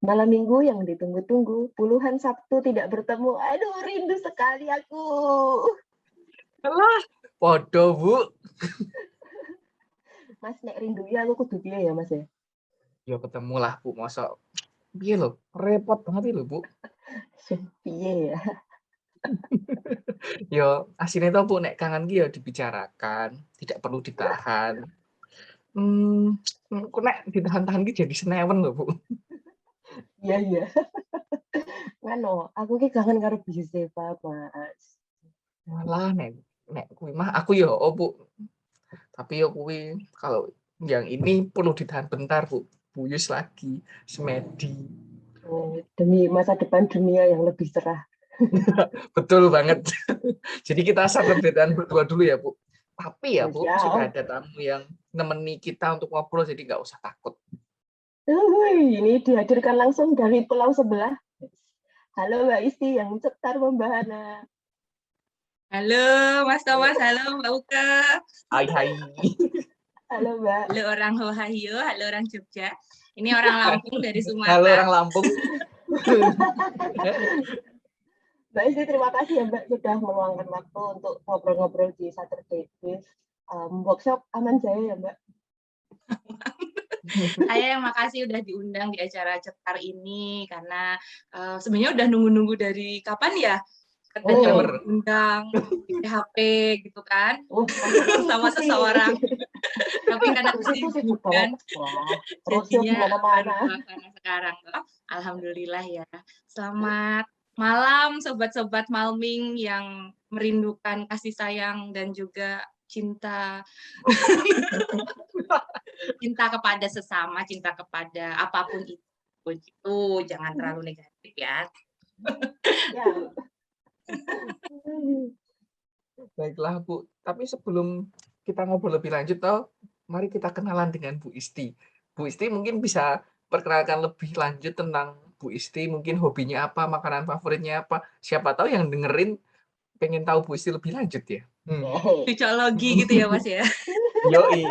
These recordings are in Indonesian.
Malam minggu yang ditunggu-tunggu, puluhan Sabtu tidak bertemu. Aduh, rindu sekali aku. Alah, podo Bu. Mas, nek rindu ya aku kudu piye ya, Mas ya? Ya ketemu lah Bu, masa piye lho, repot banget lho Bu. Piye ya? Yo asine to Bu, nek kangen ki ya dibicarakan, tidak perlu ditahan. Kok nek ditahan-tahan ki jadi senewen lho Bu. Iya, iya. Ngano, aku ki kangen karo Josefa, Mas. Malah nek kuwi mah aku ya oh Bu. Tapi yo kuwi kalau yang ini perlu ditahan bentar Bu. Buyus lagi, semedi. Oh, demi masa depan dunia yang lebih cerah. Betul banget. Jadi kita sahabatan berdua dulu ya Bu. Tapi ya Bu, sudah Siap. ada tamu yang nemeni kita untuk ngobrol, jadi nggak usah takut. Ini dihadirkan langsung dari pulau sebelah. Halo Mbak Isti yang cetar membahana. Halo Mas Thomas, halo Mbak Uke. Hai. Halo Mbak. Halo orang Ohio, halo orang Jogja. Ini orang Lampung dari Sumatera. Halo orang Lampung. Mbak Isti, terima kasih ya Mbak sudah meluangkan waktu untuk ngobrol-ngobrol di Saturday Biz. Workshop aman jaya ya Mbak? Saya yang makasih udah diundang di acara cetar ini karena sebenarnya udah nunggu-nunggu dari kapan ya katanya diundang di PHP gitu kan sama seseorang. Tapi karena kesibukan jadinya karena sekarang alhamdulillah ya. Selamat malam sobat-sobat Malming yang merindukan kasih sayang dan juga cinta kepada sesama, cinta kepada apapun itu jangan terlalu negatif ya. Baiklah Bu, tapi sebelum kita ngobrol lebih lanjut mari kita kenalan dengan Bu Isti. Bu Isti mungkin bisa perkenalkan lebih lanjut tentang Bu Isti, mungkin hobinya apa, makanan favoritnya apa. Siapa tahu yang dengerin pengen tahu Bu Isti lebih lanjut ya. Cocologi gitu ya Mas ya. Yoi.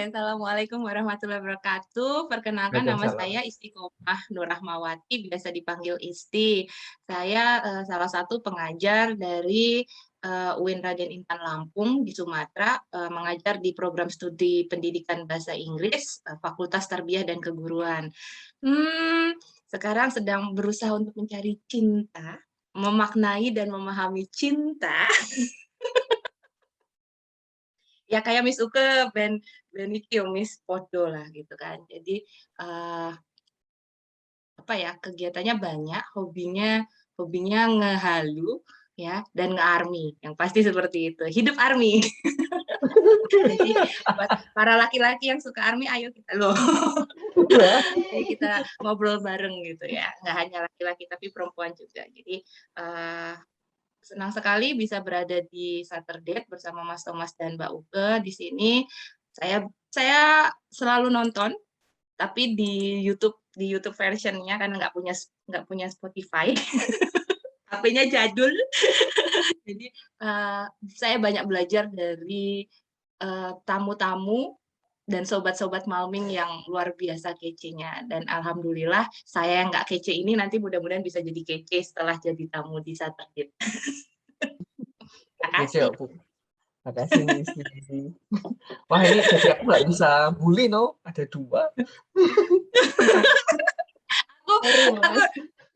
Assalamualaikum warahmatullahi wabarakatuh. Perkenalkan nama saya Istiqomah Nur Rahmawati, biasa dipanggil Isti. Saya salah satu pengajar dari UIN Raden Intan Lampung di Sumatera, mengajar di program studi pendidikan bahasa Inggris, Fakultas Tarbiyah dan Keguruan. Sekarang sedang berusaha untuk mencari cinta, memaknai dan memahami cinta. Ya kayak Miss Uke ben iki Miss Podo lah gitu kan. Jadi apa ya, kegiatannya banyak, hobinya ngehalu ya dan nge-army. Yang pasti seperti itu. Hidup army. Jadi buat para laki-laki yang suka army, ayo kita loh. Jadi kita ngobrol bareng gitu ya. Nggak hanya laki-laki tapi perempuan juga. Jadi senang sekali bisa berada di Saturday bersama Mas Thomas dan Mbak Uke di sini. Saya selalu nonton, tapi di YouTube versionnya karena nggak punya Spotify. HP-nya jadul. Jadi saya banyak belajar dari tamu-tamu dan sobat-sobat Malming yang luar biasa kece-nya. Dan alhamdulillah saya yang nggak kece ini nanti mudah-mudahan bisa jadi kece setelah jadi tamu di Saturday. Makasih. Makasih nih Isti. Wah ini jadi aku nggak bisa bully ada 2.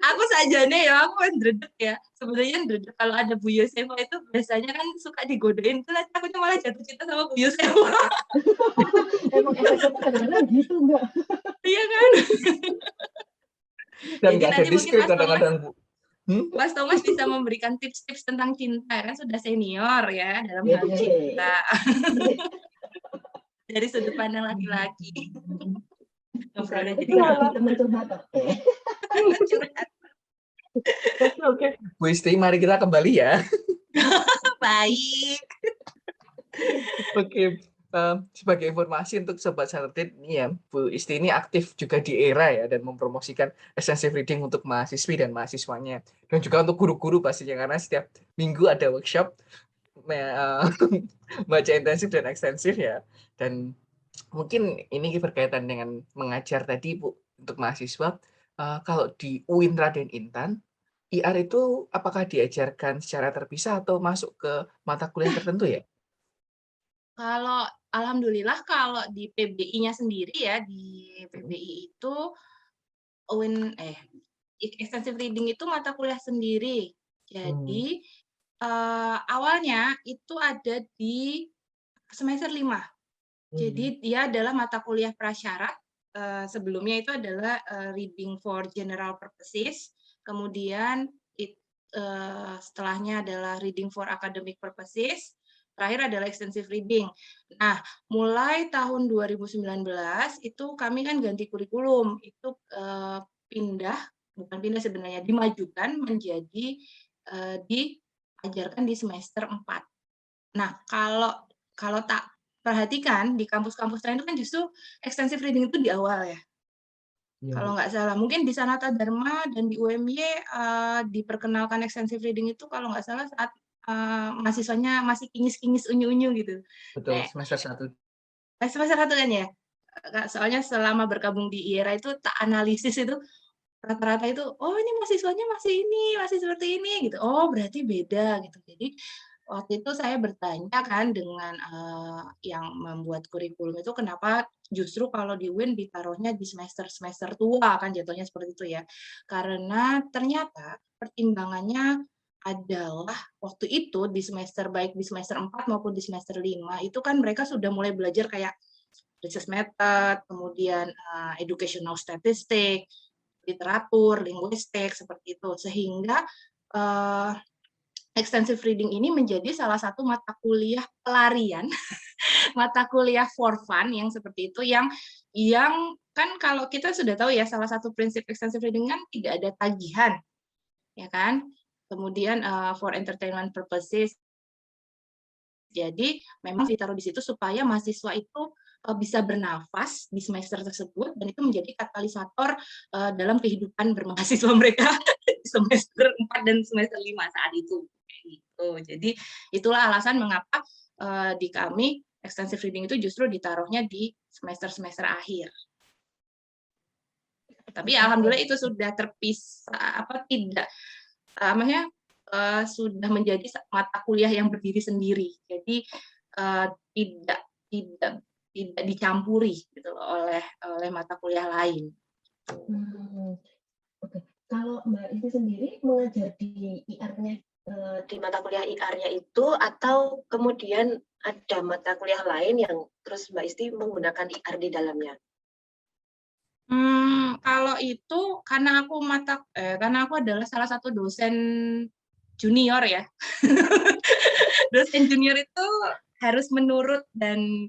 aku sajane ya, aku ndredeg ya. Sebenarnya ndredeg kalau ada Bu Yosefa itu biasanya kan suka digodain tuh, aku malah jatuh cinta sama Bu Yosefa. Emang efeknya kadang-kadang gitu Mbak. Iya kan? Dan nggak ada diskret kadang-kadang Bu. Mas Thomas bisa memberikan tips-tips tentang cinta, kan sudah senior ya dalam hal cinta. Dari sudut pandang laki-laki. Ngobrolnya jadi teman curhat. Oke. Bu Isti, mari kita kembali ya. Baik. Oke. Sebagai informasi untuk Sobat Saturday ini ya, Bu Isti ini aktif juga di ERA ya dan mempromosikan extensive reading untuk mahasiswi dan mahasiswanya dan juga untuk guru-guru pastinya karena setiap minggu ada workshop baca intensif dan ekstensif ya. Dan mungkin ini berkaitan dengan mengajar tadi Bu, untuk mahasiswa, kalau di UIN Raden Intan, IR itu apakah diajarkan secara terpisah atau masuk ke mata kuliah tertentu ya? Kalau alhamdulillah kalau di PBI-nya sendiri ya, di Mhm. PBI itu extensive reading itu mata kuliah sendiri. Hmm. Jadi, awalnya itu ada di semester 5. Hmm. Jadi dia adalah mata kuliah prasyarat, sebelumnya itu adalah, reading for general purposes, kemudian setelahnya adalah reading for academic purposes, terakhir adalah extensive reading. Nah, mulai tahun 2019 itu kami kan ganti kurikulum, itu, bukan pindah sebenarnya, dimajukan menjadi, diajarkan di semester 4. Nah, kalau tak perhatikan di kampus-kampus lain itu kan justru extensive reading itu di awal ya, Iya, kalau Bu. nggak salah. Mungkin di Sanata Dharma dan di UMY, diperkenalkan extensive reading itu kalau nggak salah saat, mahasiswanya masih kinyis-kinyis, unyu-unyu gitu. Betul, Nah, semester 1. semester 1 kan ya? Soalnya selama bergabung di IERA itu tak analisis itu, rata-rata itu, "Oh ini mahasiswanya masih ini, masih seperti ini," gitu. "Oh berarti beda," gitu. Jadi, waktu itu saya bertanya kan dengan, yang membuat kurikulum itu, kenapa justru kalau di UIN ditaruhnya di semester-semester tua kan jatuhnya seperti itu ya. Karena ternyata pertimbangannya adalah waktu itu di semester baik di semester 4 maupun di semester 5 itu kan mereka sudah mulai belajar kayak research method, kemudian, educational statistic, literatur, linguistik, seperti itu. Sehingga, eee, extensive reading ini menjadi salah satu mata kuliah pelarian, mata kuliah for fun yang seperti itu, yang kan kalau kita sudah tahu ya, salah satu prinsip extensive reading kan tidak ada tagihan, ya kan? Kemudian, for entertainment purposes. Jadi memang ditaruh di situ supaya mahasiswa itu, bisa bernafas di semester tersebut dan itu menjadi katalisator, dalam kehidupan bermahasiswa mereka di semester 4 dan semester 5 saat itu, kayak gitu. Jadi itulah alasan mengapa, di kami extensive reading itu justru ditaruhnya di semester-semester akhir. Tapi alhamdulillah itu sudah terpisah, tidak, maksudnya, sudah menjadi mata kuliah yang berdiri sendiri. Jadi, tidak tidak tidak dicampuri gitu loh oleh mata kuliah lain. Hmm, oke. Kalau Mbak Isti sendiri mengajar di IR-nya, di mata kuliah IR-nya itu, atau kemudian ada mata kuliah lain yang terus Mbak Isti menggunakan IR di dalamnya? Kalau itu karena aku adalah salah satu dosen junior ya. Dosen junior itu harus menurut dan,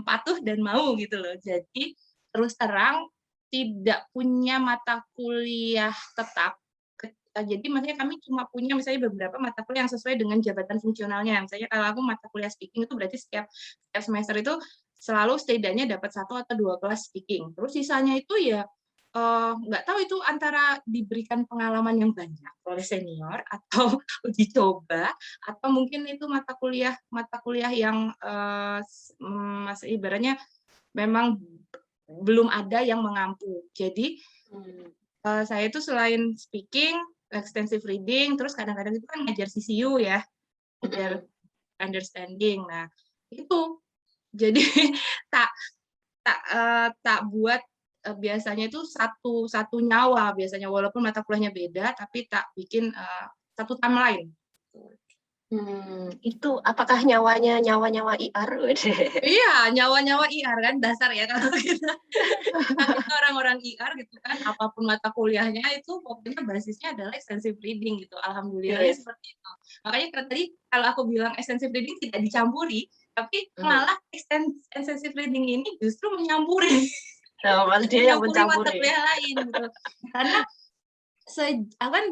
patuh dan mau gitu loh. Jadi terus terang tidak punya mata kuliah tetap, jadi maksudnya kami cuma punya misalnya beberapa mata kuliah yang sesuai dengan jabatan fungsionalnya. Misalnya kalau aku mata kuliah speaking itu berarti setiap semester itu selalu setidaknya dapat 1 atau 2 kelas speaking. Terus sisanya itu ya, nggak tahu itu antara diberikan pengalaman yang banyak oleh senior atau uji coba, atau mungkin itu mata kuliah yang, ibaratnya memang belum ada yang mengampu. Jadi, saya itu selain speaking, extensive reading, terus kadang-kadang itu kan ngajar CCU ya, ngajar understanding. Nah, itu. Jadi tak tak buat, biasanya itu satu nyawa biasanya, walaupun mata kuliahnya beda, tapi tak bikin, satu timeline. Itu apakah nyawa-nyawa IR? Iya, nyawa-nyawa IR kan dasar ya kalau kita orang-orang IR gitu kan, apapun mata kuliahnya itu pokoknya basisnya adalah extensive reading gitu, alhamdulillahnya Yes. seperti itu. Makanya tadi kalau aku bilang extensive reading tidak dicampuri, tapi malah extensive reading ini justru menyampuri. Nah, malah dia yang Menyampuri mata mencampuri. kuliah lain gitu. Karena aku kan,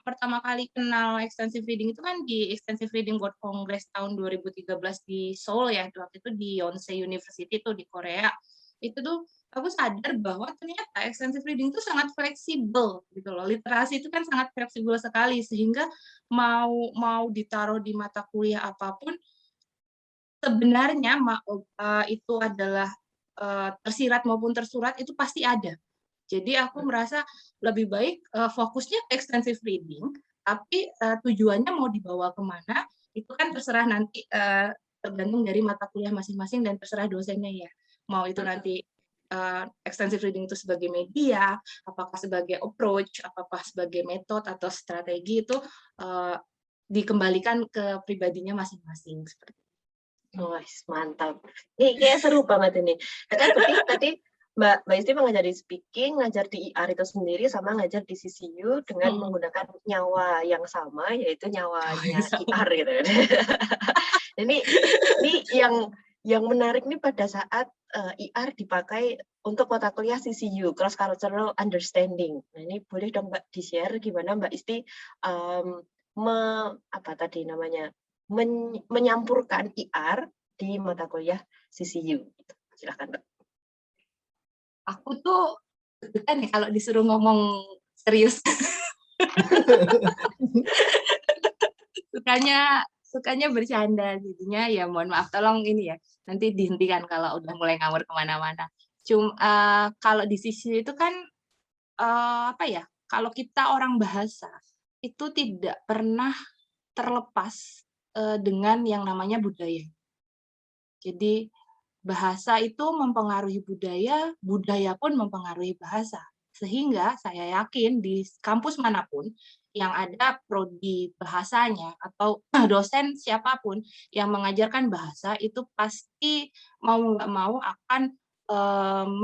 pertama kali kenal extensive reading itu kan di Extensive Reading World Congress tahun 2013 di Seoul ya, waktu itu di Yonsei University tuh di Korea. Itu tuh aku sadar bahwa ternyata extensive reading itu sangat fleksibel gitu loh. Literasi itu kan sangat fleksibel sekali sehingga mau ditaruh di mata kuliah apapun sebenarnya itu adalah tersirat maupun tersurat itu pasti ada. Jadi aku merasa lebih baik fokusnya extensive reading, tapi tujuannya mau dibawa kemana itu kan terserah nanti, tergantung dari mata kuliah masing-masing dan terserah dosennya ya. Mau itu nanti extensive reading itu sebagai media, apakah sebagai approach, apakah sebagai metode atau strategi itu dikembalikan ke pribadinya masing-masing seperti itu. Wah, mantap. Ini kayak seru banget ini. Kan berarti tadi Mbak Isti mengajari speaking, ngajar di IR itu sendiri, sama ngajar di CCU dengan menggunakan nyawa yang sama, yaitu nyawanya IR gitu. Ini yang menarik nih pada saat IR dipakai untuk mata kuliah CCU, Cross Cultural Understanding. Nah, ini boleh dong Mbak di-share gimana Mbak Isti menyampurkan IR di mata kuliah CCU. Silakan Mbak. Aku tuh kan ya kalau disuruh ngomong serius. sukanya bercanda, jadinya ya mohon maaf, tolong ini ya, nanti dihentikan kalau udah mulai ngawur kemana-mana. Kalau di sisi itu kan apa ya, kalau kita orang bahasa itu tidak pernah terlepas dengan yang namanya budaya. Jadi bahasa itu mempengaruhi budaya, budaya pun mempengaruhi bahasa. Sehingga saya yakin di kampus manapun yang ada prodi bahasanya atau dosen siapapun yang mengajarkan bahasa itu pasti mau nggak mau akan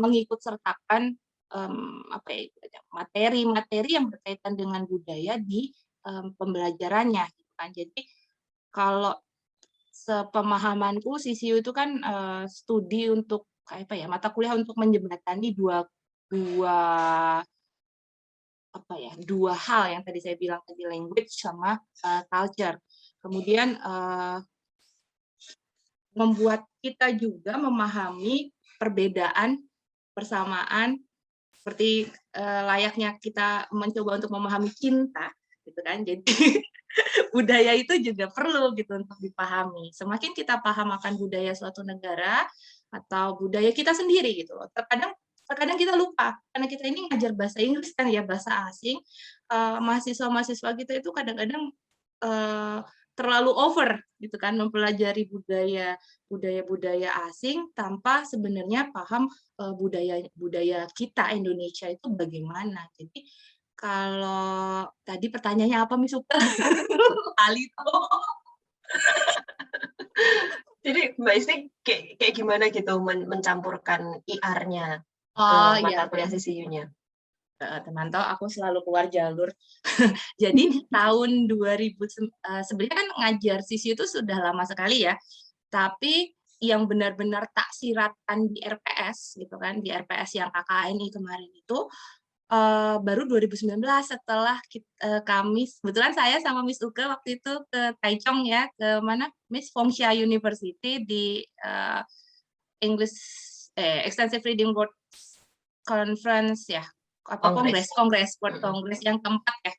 mengikut sertakan materi-materi yang berkaitan dengan budaya di pembelajarannya. Jadi kalau sepemahamanku CCU itu kan studi untuk mata kuliah untuk menjembatani dua hal yang tadi saya bilang tadi, language sama culture. Kemudian membuat kita juga memahami perbedaan, persamaan, seperti layaknya kita mencoba untuk memahami cinta, gitu kan. Jadi budaya itu juga perlu gitu untuk dipahami. Semakin kita paham akan budaya suatu negara atau budaya kita sendiri gitu loh. Terkadang kita lupa karena kita ini ngajar bahasa Inggris kan ya, bahasa asing. Mahasiswa-mahasiswa kita itu kadang-kadang terlalu over gitu kan mempelajari budaya asing tanpa sebenarnya paham budaya kita Indonesia itu bagaimana. Jadi kalau tadi pertanyaannya apa, Miss Uka? Alito. Jadi Mbak Isti kayak gimana gitu mencampurkan IR-nya ke mata kuliah CCU-nya? Teman-teman, aku selalu keluar jalur. Jadi tahun 2000 sebenarnya kan ngajar CCU itu sudah lama sekali ya. Tapi yang benar-benar tak siratkan di RPS gitu kan, di RPS yang KKN kemarin itu baru 2019 setelah kami, kebetulan saya sama Miss Uke waktu itu ke Taichung ya, ke mana? Miss Fengsha University di English Extensive Reading World Conference ya, apa Kongres World Congress yang keempat ya.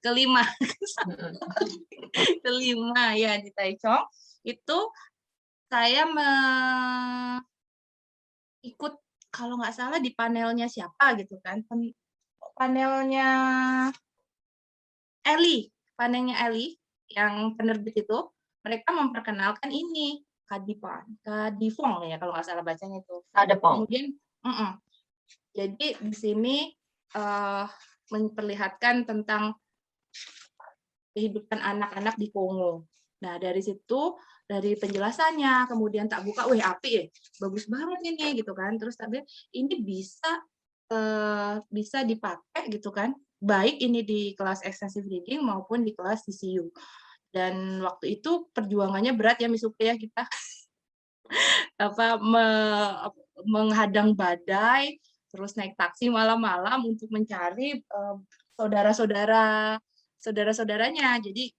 Kelima. Kelima ya di Taichung. Itu saya ikut kalau nggak salah di panelnya siapa gitu kan, panelnya Eli yang penerbit itu, mereka memperkenalkan ini Kadifong ya kalau nggak salah bacanya itu. Kemudian jadi di sini memperlihatkan tentang kehidupan anak-anak di Kongo. Nah dari situ, dari penjelasannya, kemudian tak buka, apik ya, bagus banget ini gitu kan. Terus tapi ini bisa dipakai gitu kan, baik ini di kelas extensive reading maupun di kelas CCU. Dan waktu itu perjuangannya berat ya Miss Uke ya, kita menghadang badai, terus naik taksi malam-malam untuk mencari saudara-saudaranya. Jadi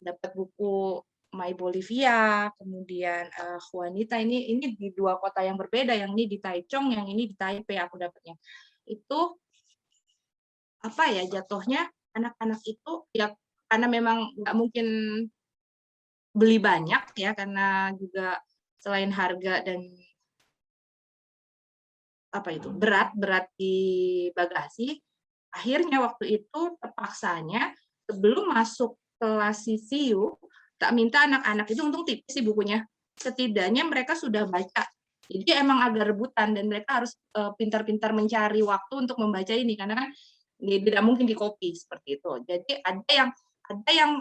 dapat buku My Bolivia, kemudian Juanita, ini di dua kota yang berbeda, yang ini di Taichung, yang ini di Taipei aku dapatnya. Itu apa ya, jatuhnya anak-anak itu ya karena memang nggak mungkin beli banyak ya, karena juga selain harga dan berat di bagasi. Akhirnya waktu itu terpaksanya sebelum masuk kelas CCU, tak minta anak-anak itu, untung tipis sih bukunya, setidaknya mereka sudah baca. Jadi emang agak rebutan dan mereka harus pintar-pintar mencari waktu untuk membaca ini, karena kan tidak mungkin di copy seperti itu. Jadi ada yang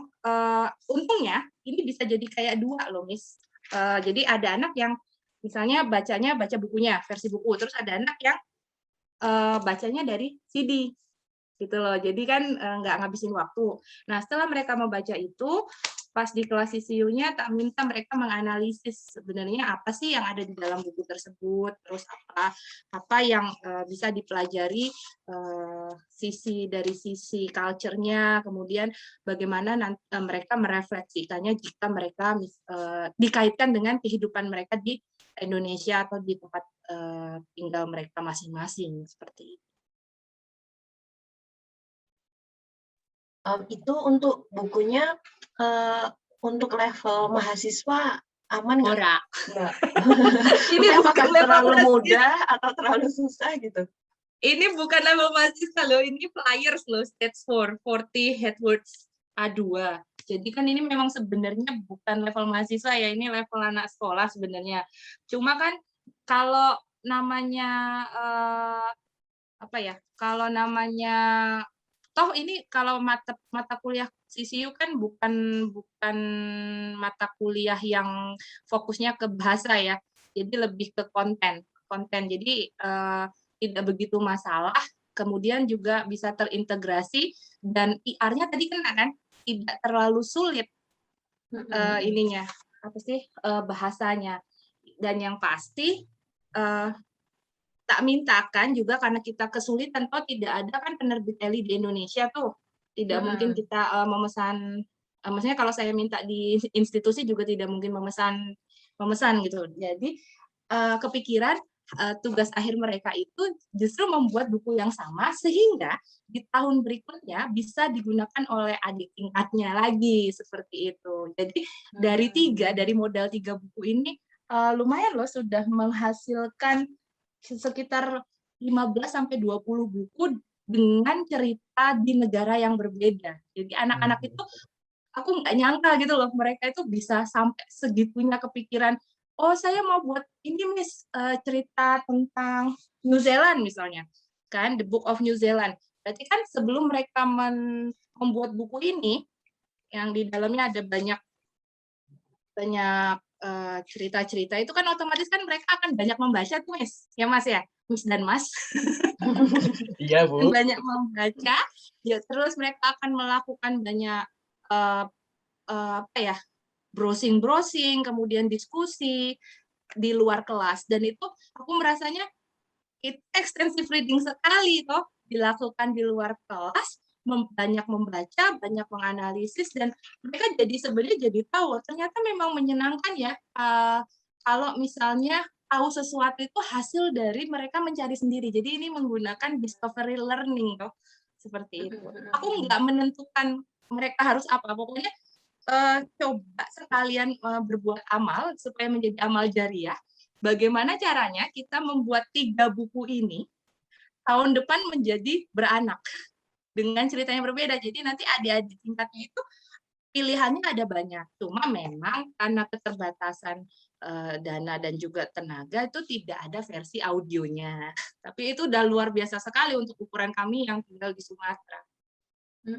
untungnya ini bisa jadi kayak dua loh, Miss. Jadi ada anak yang misalnya baca bukunya versi buku, terus ada anak yang bacanya dari CD gitu loh. Jadi kan nggak ngabisin waktu. Nah, setelah mereka membaca itu, pas di kelas CCU-nya tak minta mereka menganalisis sebenarnya apa sih yang ada di dalam buku tersebut, terus apa yang bisa dipelajari dari sisi culture-nya, kemudian bagaimana nanti mereka merefleksikannya jika mereka dikaitkan dengan kehidupan mereka di Indonesia atau di tempat tinggal mereka masing-masing, seperti itu. Itu untuk bukunya untuk level mahasiswa aman nggak? Ora. Nggak. Ini apakah bukan level terlalu mahasiswa. mudah atau terlalu susah gitu? Ini bukan level mahasiswa loh, ini flyers loh, stage 4, 40 headwords A2. Jadi kan ini memang sebenarnya bukan level mahasiswa ya, ini level anak sekolah sebenarnya. Cuma kan kalau namanya kalau namanya toh ini kalau mata kuliah CCU kan bukan mata kuliah yang fokusnya ke bahasa ya, jadi lebih ke konten. Jadi tidak begitu masalah, kemudian juga bisa terintegrasi, dan IR-nya tadi kan tidak terlalu sulit ininya bahasanya. Dan yang pasti tak mintakan juga karena kita kesulitan, tidak ada kan penerbit ELI di Indonesia tuh, tidak mungkin kita memesan, maksudnya kalau saya minta di institusi juga tidak mungkin memesan gitu. Jadi kepikiran tugas akhir mereka itu justru membuat buku yang sama sehingga di tahun berikutnya bisa digunakan oleh adik tingkatnya lagi, seperti itu. Jadi dari modal 3 buku ini lumayan loh, sudah menghasilkan sekitar 15-20 buku dengan cerita di negara yang berbeda. Jadi anak-anak itu, aku nggak nyangka gitu loh, mereka itu bisa sampai segitunya kepikiran, oh saya mau buat ini Miss, cerita tentang New Zealand misalnya, kan The Book of New Zealand. Berarti kan sebelum mereka membuat buku ini, yang di dalamnya ada banyak cerita-cerita, itu kan otomatis kan mereka akan banyak membaca tuh Miss ya Miss dan Mas. Iya Bu. Banyak membaca, ya terus mereka akan melakukan banyak browsing, kemudian diskusi di luar kelas, dan itu aku merasanya extensive reading sekali toh dilakukan di luar kelas, banyak membaca, banyak menganalisis, dan mereka sebenarnya jadi tahu ternyata memang menyenangkan ya kalau misalnya tahu sesuatu itu hasil dari mereka mencari sendiri. Jadi ini menggunakan discovery learning toh, seperti itu. Aku nggak menentukan mereka harus apa, pokoknya coba sekalian berbuat amal supaya menjadi amal jariah. Bagaimana caranya kita membuat 3 buku ini tahun depan menjadi beranak dengan ceritanya berbeda. Jadi nanti adik-adik tingkatnya itu pilihannya ada banyak. Cuma memang karena keterbatasan dana dan juga tenaga itu tidak ada versi audionya. Tapi itu udah luar biasa sekali untuk ukuran kami yang tinggal di Sumatera.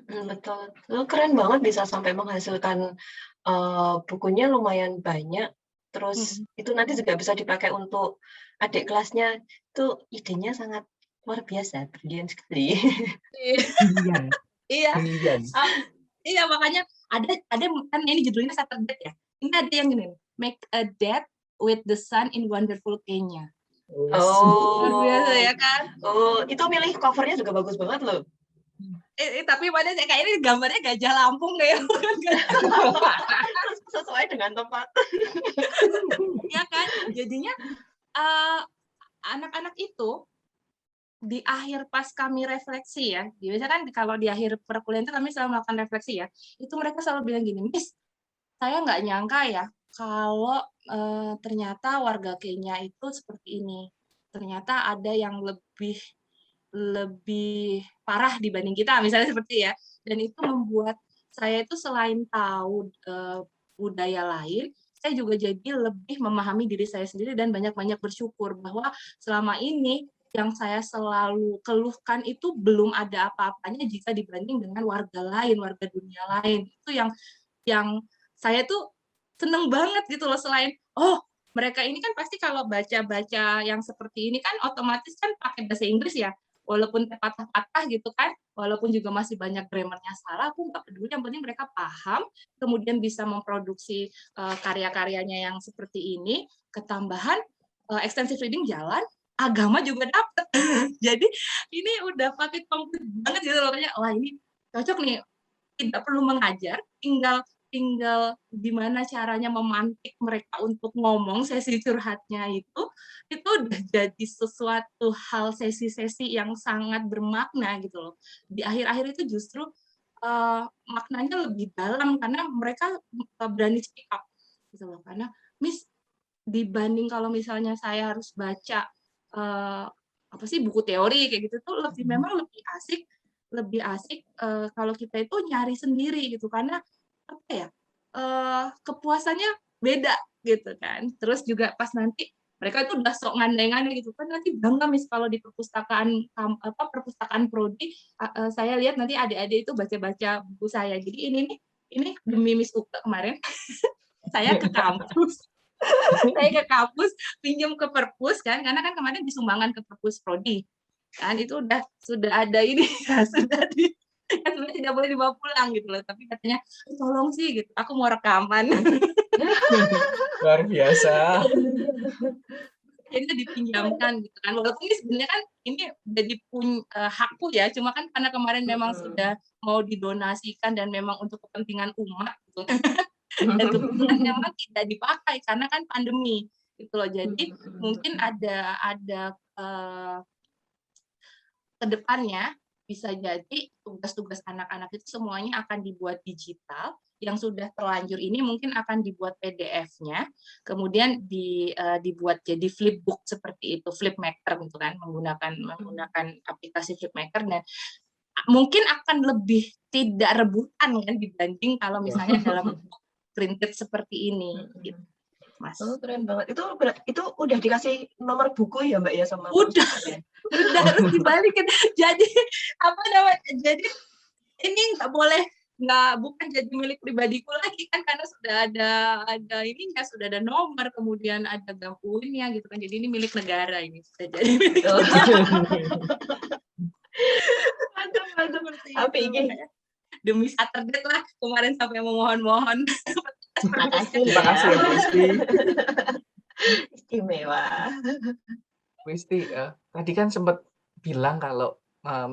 Betul. Lo keren banget bisa sampai menghasilkan bukunya lumayan banyak. Terus itu nanti juga bisa dipakai untuk adik kelasnya. Itu idenya sangat luar biasa, brilian sekali. Iya. Iya, makanya ada kan ini judulnya Shattered Date ya. Ini ada yang gini, Make a Date with the Sun in Wonderful Kenya. Luar biasa ya kan? Oh, itu milih covernya juga bagus banget loh. Tapi pada kayak ini gambarnya gajah Lampung deh, bukan sesuai dengan tempat. Ya kan? Jadinya anak-anak itu di akhir pas kami refleksi ya, biasanya kan kalau di akhir perkuliahan itu kami selalu melakukan refleksi ya, itu mereka selalu bilang gini, Miss, saya nggak nyangka ya kalau ternyata warga Kenya itu seperti ini. Ternyata ada yang lebih parah dibanding kita, misalnya seperti ya. Dan itu membuat saya itu selain tahu budaya lain, saya juga jadi lebih memahami diri saya sendiri dan banyak-banyak bersyukur bahwa selama ini yang saya selalu keluhkan itu belum ada apa-apanya jika dibanding dengan warga lain, warga dunia lain. Itu yang saya tuh seneng banget gitu loh, selain mereka ini kan pasti kalau baca-baca yang seperti ini kan otomatis kan pakai bahasa Inggris ya, walaupun patah-patah gitu kan, walaupun juga masih banyak grammarnya salah, aku nggak peduli, yang penting mereka paham, kemudian bisa memproduksi karya-karyanya yang seperti ini, ketambahan extensive reading jalan, agama juga dapet. Jadi ini udah pakai komplit banget gitu loh, kayak wah ini cocok nih, tidak perlu mengajar, tinggal gimana caranya memantik mereka untuk ngomong, sesi curhatnya itu udah jadi sesuatu hal, sesi-sesi yang sangat bermakna gitu loh. Di akhir-akhir itu justru maknanya lebih dalam karena mereka berani speak up gitu loh. Karena Miss, dibanding kalau misalnya saya harus baca apa sih buku teori kayak gitu tuh memang lebih asik kalau kita itu nyari sendiri gitu, karena apa ya, kepuasannya beda gitu kan. Terus juga pas nanti mereka itu udah sok ngandai-ngandai gitu kan, nanti bangga Miss kalau di perpustakaan prodi saya lihat nanti adik-adik itu baca-baca buku saya. Jadi ini demi Miss Uke kemarin saya ke kampus pinjam ke perpus kan, karena kan kemarin disumbangkan ke perpus prodi kan, itu sudah ada ini ya, sudah tidak boleh dibawa pulang gitu loh, tapi katanya tolong sih gitu, aku mau rekaman. Luar biasa. Akhirnya dipinjamkan gitu kan, walaupun ini sebenarnya kan ini jadi hakku ya, cuma kan karena kemarin memang sudah mau didonasikan dan memang untuk kepentingan umat gitu. Dan kebetulan memang tidak dipakai karena kan pandemi gitu loh. Jadi mungkin ada kedepannya bisa jadi tugas-tugas anak-anak itu semuanya akan dibuat digital, yang sudah terlanjur ini mungkin akan dibuat PDF-nya, kemudian dibuat jadi flipbook seperti itu, Flipmaker gitu kan, menggunakan aplikasi Flipmaker, dan mungkin akan lebih tidak rebutan kan dibanding kalau misalnya dalam printed seperti ini gitu. Mas. Oh, keren banget. Itu udah dikasih nomor buku ya Mbak ya sama udah harus dibalikin. Jadi jadi ini bukan jadi milik pribadiku lagi kan, karena sudah ada ininya, sudah ada nomor, kemudian ada gampuinnya gitu kan. Jadi ini milik negara, ini sudah jadi milik Tapi ini demi Saturday lah kemarin sampai memohon-mohon. Terima kasih Wisti. Istimewa. Wisti, tadi kan sempat bilang kalau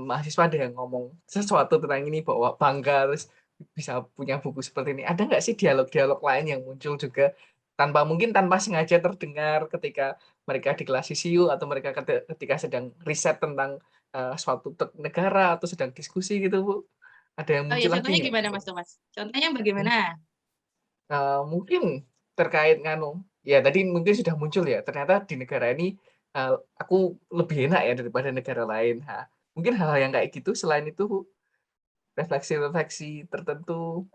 mahasiswa ada yang ngomong sesuatu tentang ini bahwa bangga terus bisa punya buku seperti ini. Ada nggak sih dialog-dialog lain yang muncul juga mungkin tanpa sengaja terdengar ketika mereka di kelas CCU atau mereka ketika sedang riset tentang suatu negara atau sedang diskusi gitu, Bu? Ada yang muncul lagi? Contohnya gimana Mas Thomas? Contohnya bagaimana? Mungkin terkait ya tadi mungkin sudah muncul ya, ternyata di negara ini aku lebih enak ya daripada negara lain. Mungkin hal-hal yang kayak gitu, selain itu refleksi-refleksi tertentu.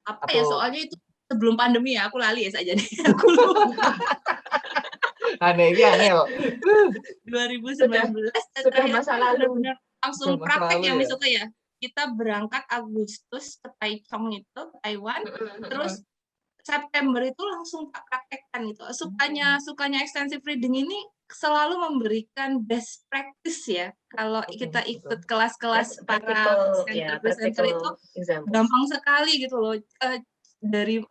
Apa ya, soalnya itu sebelum pandemi ya, aku lali ya saja nih. Angel. 2019 sudah masa lalu. Benar langsung praktek ya Miss Uke ya. Kita berangkat Agustus ke Taichung itu, Taiwan, terus September itu langsung praktekkan gitu. Sukanya extensive reading ini selalu memberikan best practice ya. Kalau kita ikut kelas-kelas para presenter itu gampang sekali gitu loh. Dari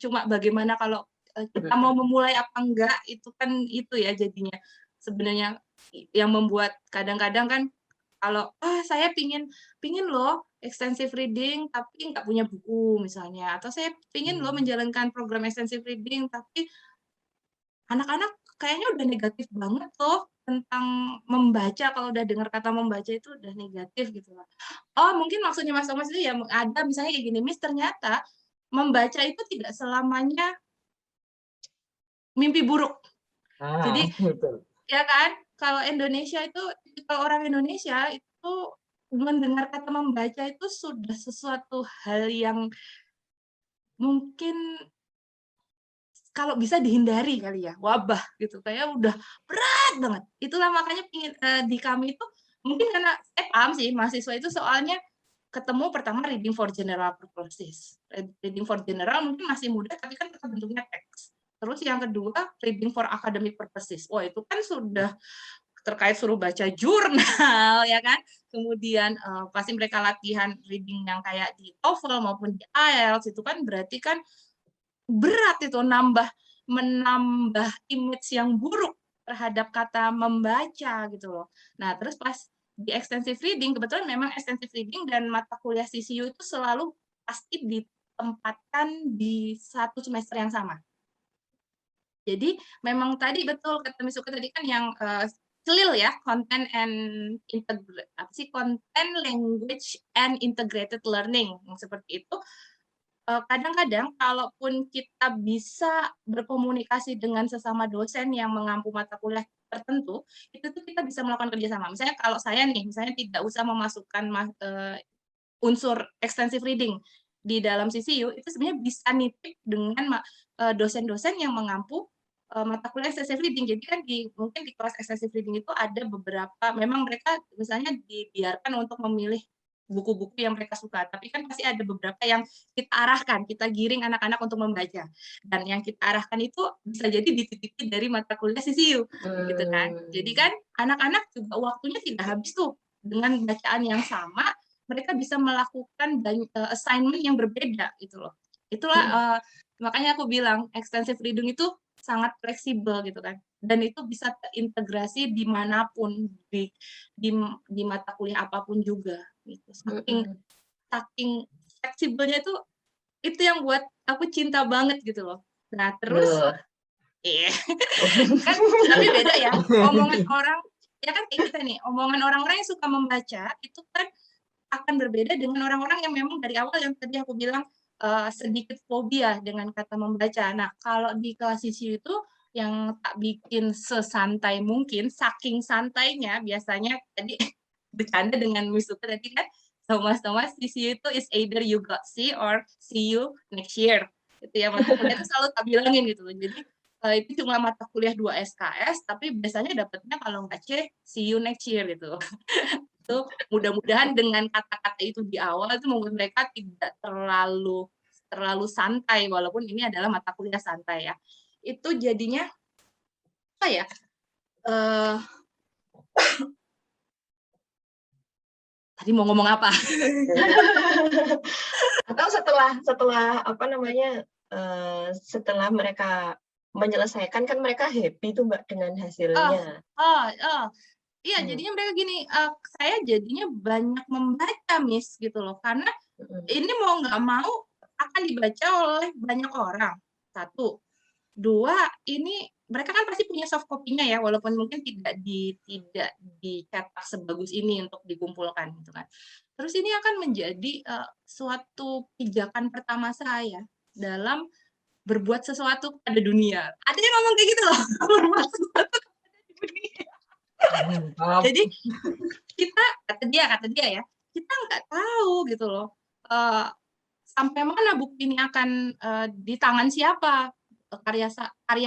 cuma bagaimana kalau kita mau memulai apa enggak, itu kan itu ya jadinya sebenarnya yang membuat kadang-kadang kan kalau saya pingin loh extensive reading tapi nggak punya buku misalnya, atau saya pingin loh menjalankan program extensive reading tapi anak-anak kayaknya udah negatif banget loh tentang membaca, kalau udah dengar kata membaca itu udah negatif gitu lah. Oh, mungkin maksudnya Mas Thomas itu ya ada misalnya kayak gini, Miss, ternyata membaca itu tidak selamanya mimpi buruk. Jadi, Betul. ya kan, kalau Indonesia itu, kalau orang Indonesia itu mendengar kata membaca itu sudah sesuatu hal yang mungkin kalau bisa dihindari kali ya, wabah gitu, kayak udah berat banget. Itulah makanya di kami itu, mungkin karena saya paham sih mahasiswa itu soalnya ketemu pertama reading for general purposes. Reading for general mungkin masih mudah, tapi kan tetap bentuknya teks. Terus yang kedua, reading for academic purposes. Wah, itu kan sudah terkait suruh baca jurnal, ya kan? Kemudian pasti mereka latihan reading yang kayak di TOEFL maupun di IELTS, itu kan berarti kan berat itu, menambah image yang buruk terhadap kata membaca gitu loh. Nah, terus pas di extensive reading, kebetulan memang extensive reading dan mata kuliah CCU itu selalu pasti ditempatkan di satu semester yang sama. Jadi memang tadi betul kata Miss Suka tadi kan yang CLIL ya, content language and integrated learning, yang seperti itu. Kadang-kadang kalaupun kita bisa berkomunikasi dengan sesama dosen yang mengampu mata kuliah tertentu, itu tuh kita bisa melakukan kerjasama. Misalnya kalau saya nih, misalnya tidak usah memasukkan unsur extensive reading di dalam CCU, itu sebenarnya bisa nitip dengan dosen-dosen yang mengampu mata kuliah extensive reading. Jadi kan mungkin di kelas extensive reading itu ada beberapa, memang mereka misalnya dibiarkan untuk memilih buku-buku yang mereka suka, tapi kan pasti ada beberapa yang kita arahkan, kita giring anak-anak untuk membaca. Dan yang kita arahkan itu bisa jadi dititipi dari mata kuliah CCU, gitu kan. Jadi kan anak-anak juga waktunya tidak habis tuh dengan bacaan yang sama, mereka bisa melakukan assignment yang berbeda gitu loh. Itulah makanya aku bilang extensive reading itu sangat fleksibel gitu kan, dan itu bisa terintegrasi dimanapun di mata kuliah apapun juga gitu. Saking fleksibelnya itu yang buat aku cinta banget gitu loh. Nah terus kan tapi beda ya omongan orang, ya kan kayak kita nih, omongan orang-orang yang suka membaca itu kan akan berbeda dengan orang-orang yang memang dari awal yang tadi aku bilang sedikit fobia dengan kata membaca. Nah, kalau di kelas CCU itu yang tak bikin sesantai mungkin, saking santainya biasanya tadi bercanda dengan Miss Suka tadi kan, Thomas CCU itu is either you got C or see you next year. Itu ya, mata kuliah itu selalu tak bilangin gitu loh. Jadi itu cuma mata kuliah 2 SKS, tapi biasanya dapatnya kalau nggak C, see you next year gitu. Itu mudah-mudahan dengan kata-kata itu di awal itu membuat mereka tidak terlalu santai, walaupun ini adalah mata kuliah santai ya. Itu jadinya apa ya? Tadi mau ngomong apa? Atau setelah apa namanya, setelah mereka menyelesaikan kan mereka happy tuh Mbak dengan hasilnya. Iya, jadinya mereka gini, saya jadinya banyak membaca Miss gitu loh, karena ini mau nggak mau akan dibaca oleh banyak orang. 1, 2, ini mereka kan pasti punya soft copy-nya ya, walaupun mungkin tidak dicetak sebagus ini untuk dikumpulkan gitu kan. Terus ini akan menjadi suatu pijakan pertama saya dalam berbuat sesuatu pada dunia. Ada yang ngomong kayak gitu loh, berbuat sesuatu pada dunia. Jadi kita kata dia ya, kita nggak tahu gitu loh sampai mana bukti ini akan di tangan siapa karya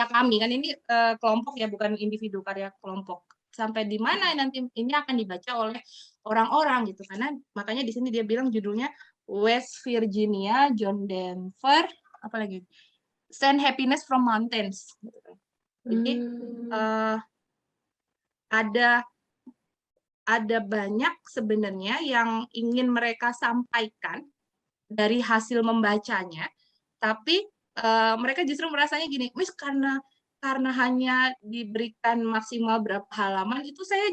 kami kan ini kelompok ya, bukan individu, karya kelompok, sampai di mana nanti ini akan dibaca oleh orang-orang gitu. Karena makanya di sini dia bilang judulnya West Virginia, John Denver, apa lagi, Send Happiness from Mountains. Jadi ada banyak sebenarnya yang ingin mereka sampaikan dari hasil membacanya, tapi mereka justru merasanya gini, Miss, karena hanya diberikan maksimal berapa halaman, itu saya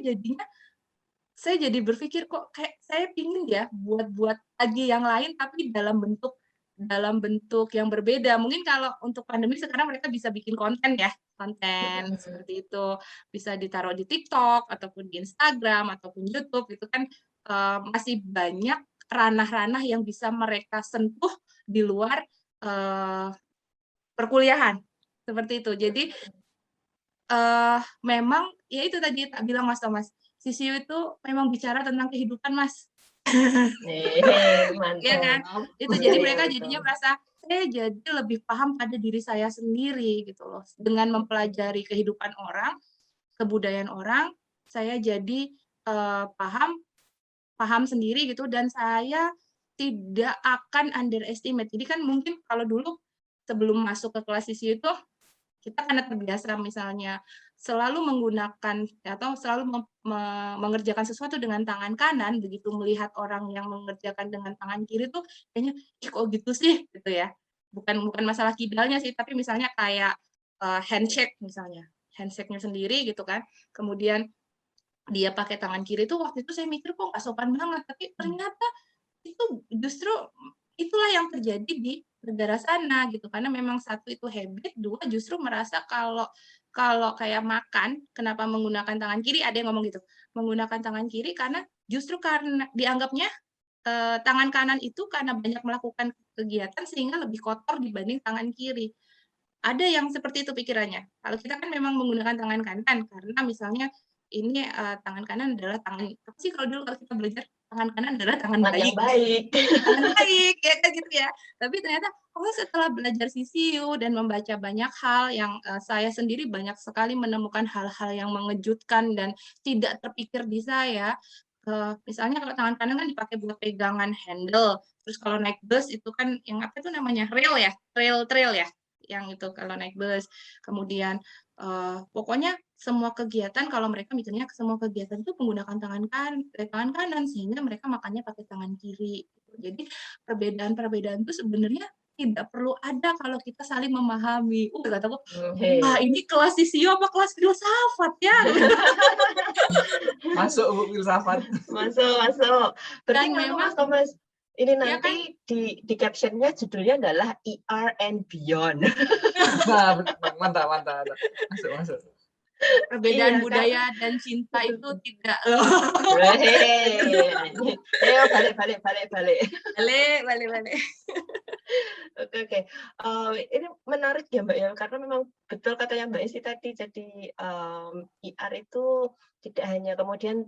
jadi berpikir kok kayak saya pingin ya buat lagi yang lain, tapi dalam bentuk dalam bentuk yang berbeda. Mungkin kalau untuk pandemi sekarang mereka bisa bikin konten ya, konten seperti itu. Bisa ditaruh di TikTok, ataupun di Instagram, ataupun YouTube, itu kan masih banyak ranah-ranah yang bisa mereka sentuh di luar perkuliahan. Seperti itu. Jadi, memang ya itu tadi tak bilang Mas Thomas, CCU itu memang bicara tentang kehidupan, Mas. Iya kan? Mantap. Itu jadi Iya, mereka betul. jadinya merasa, saya jadi lebih paham pada diri saya sendiri gitu loh. Dengan mempelajari kehidupan orang, kebudayaan orang, saya jadi paham sendiri gitu, dan saya tidak akan underestimate. Jadi kan mungkin kalau dulu sebelum masuk ke kelas CCU itu kita karena terbiasa misalnya selalu menggunakan atau selalu mengerjakan sesuatu dengan tangan kanan, begitu melihat orang yang mengerjakan dengan tangan kiri tuh kayaknya kok gitu sih gitu ya. Bukan masalah kidalnya sih, tapi misalnya kayak handshake misalnya. Handshake-nya sendiri gitu kan. Kemudian dia pakai tangan kiri tuh waktu itu saya mikir kok nggak sopan banget, tapi ternyata itu justru itulah yang terjadi di negara sana gitu, karena memang satu itu habit, dua justru merasa kalau kayak makan kenapa menggunakan tangan kiri, ada yang ngomong gitu, menggunakan tangan kiri karena justru karena dianggapnya tangan kanan itu karena banyak melakukan kegiatan sehingga lebih kotor dibanding tangan kiri. Ada yang seperti itu pikirannya. Kalau kita kan memang menggunakan tangan kanan karena misalnya ini tangan kanan adalah tangan apa sih kalau dulu kalau kita belajar tangan kanan adalah tangan Yang baik. baik. Tangan baik ya kan gitu ya. Tapi ternyata setelah belajar CCU dan membaca banyak hal yang saya sendiri banyak sekali menemukan hal-hal yang mengejutkan dan tidak terpikir di saya. Misalnya kalau tangan kanan kan dipakai buat pegangan handle. Terus kalau naik bus itu kan yang apa itu namanya rail ya, trail ya, yang itu kalau naik bus. Kemudian pokoknya semua kegiatan kalau mereka mikirnya semua kegiatan itu menggunakan tangan kanan sehingga mereka makannya pakai tangan kiri. Jadi perbedaan-perbedaan itu sebenarnya tidak perlu ada kalau kita saling memahami. Kataku, wah ini kelas CCU apa kelas filsafat ya? Masuk Bu filsafat. Masuk. Berarti Dan memang Mas Thomas, ini ya kan? nanti di captionnya judulnya adalah ER and Beyond. Nah, mantap. Masuk. Perbedaan Iya, budaya dan cinta itu tidak Ayo balik. balik. Oke. Ini menarik ya Mbak ya, karena memang betul katanya Mbak Isi tadi. Jadi IR itu tidak hanya kemudian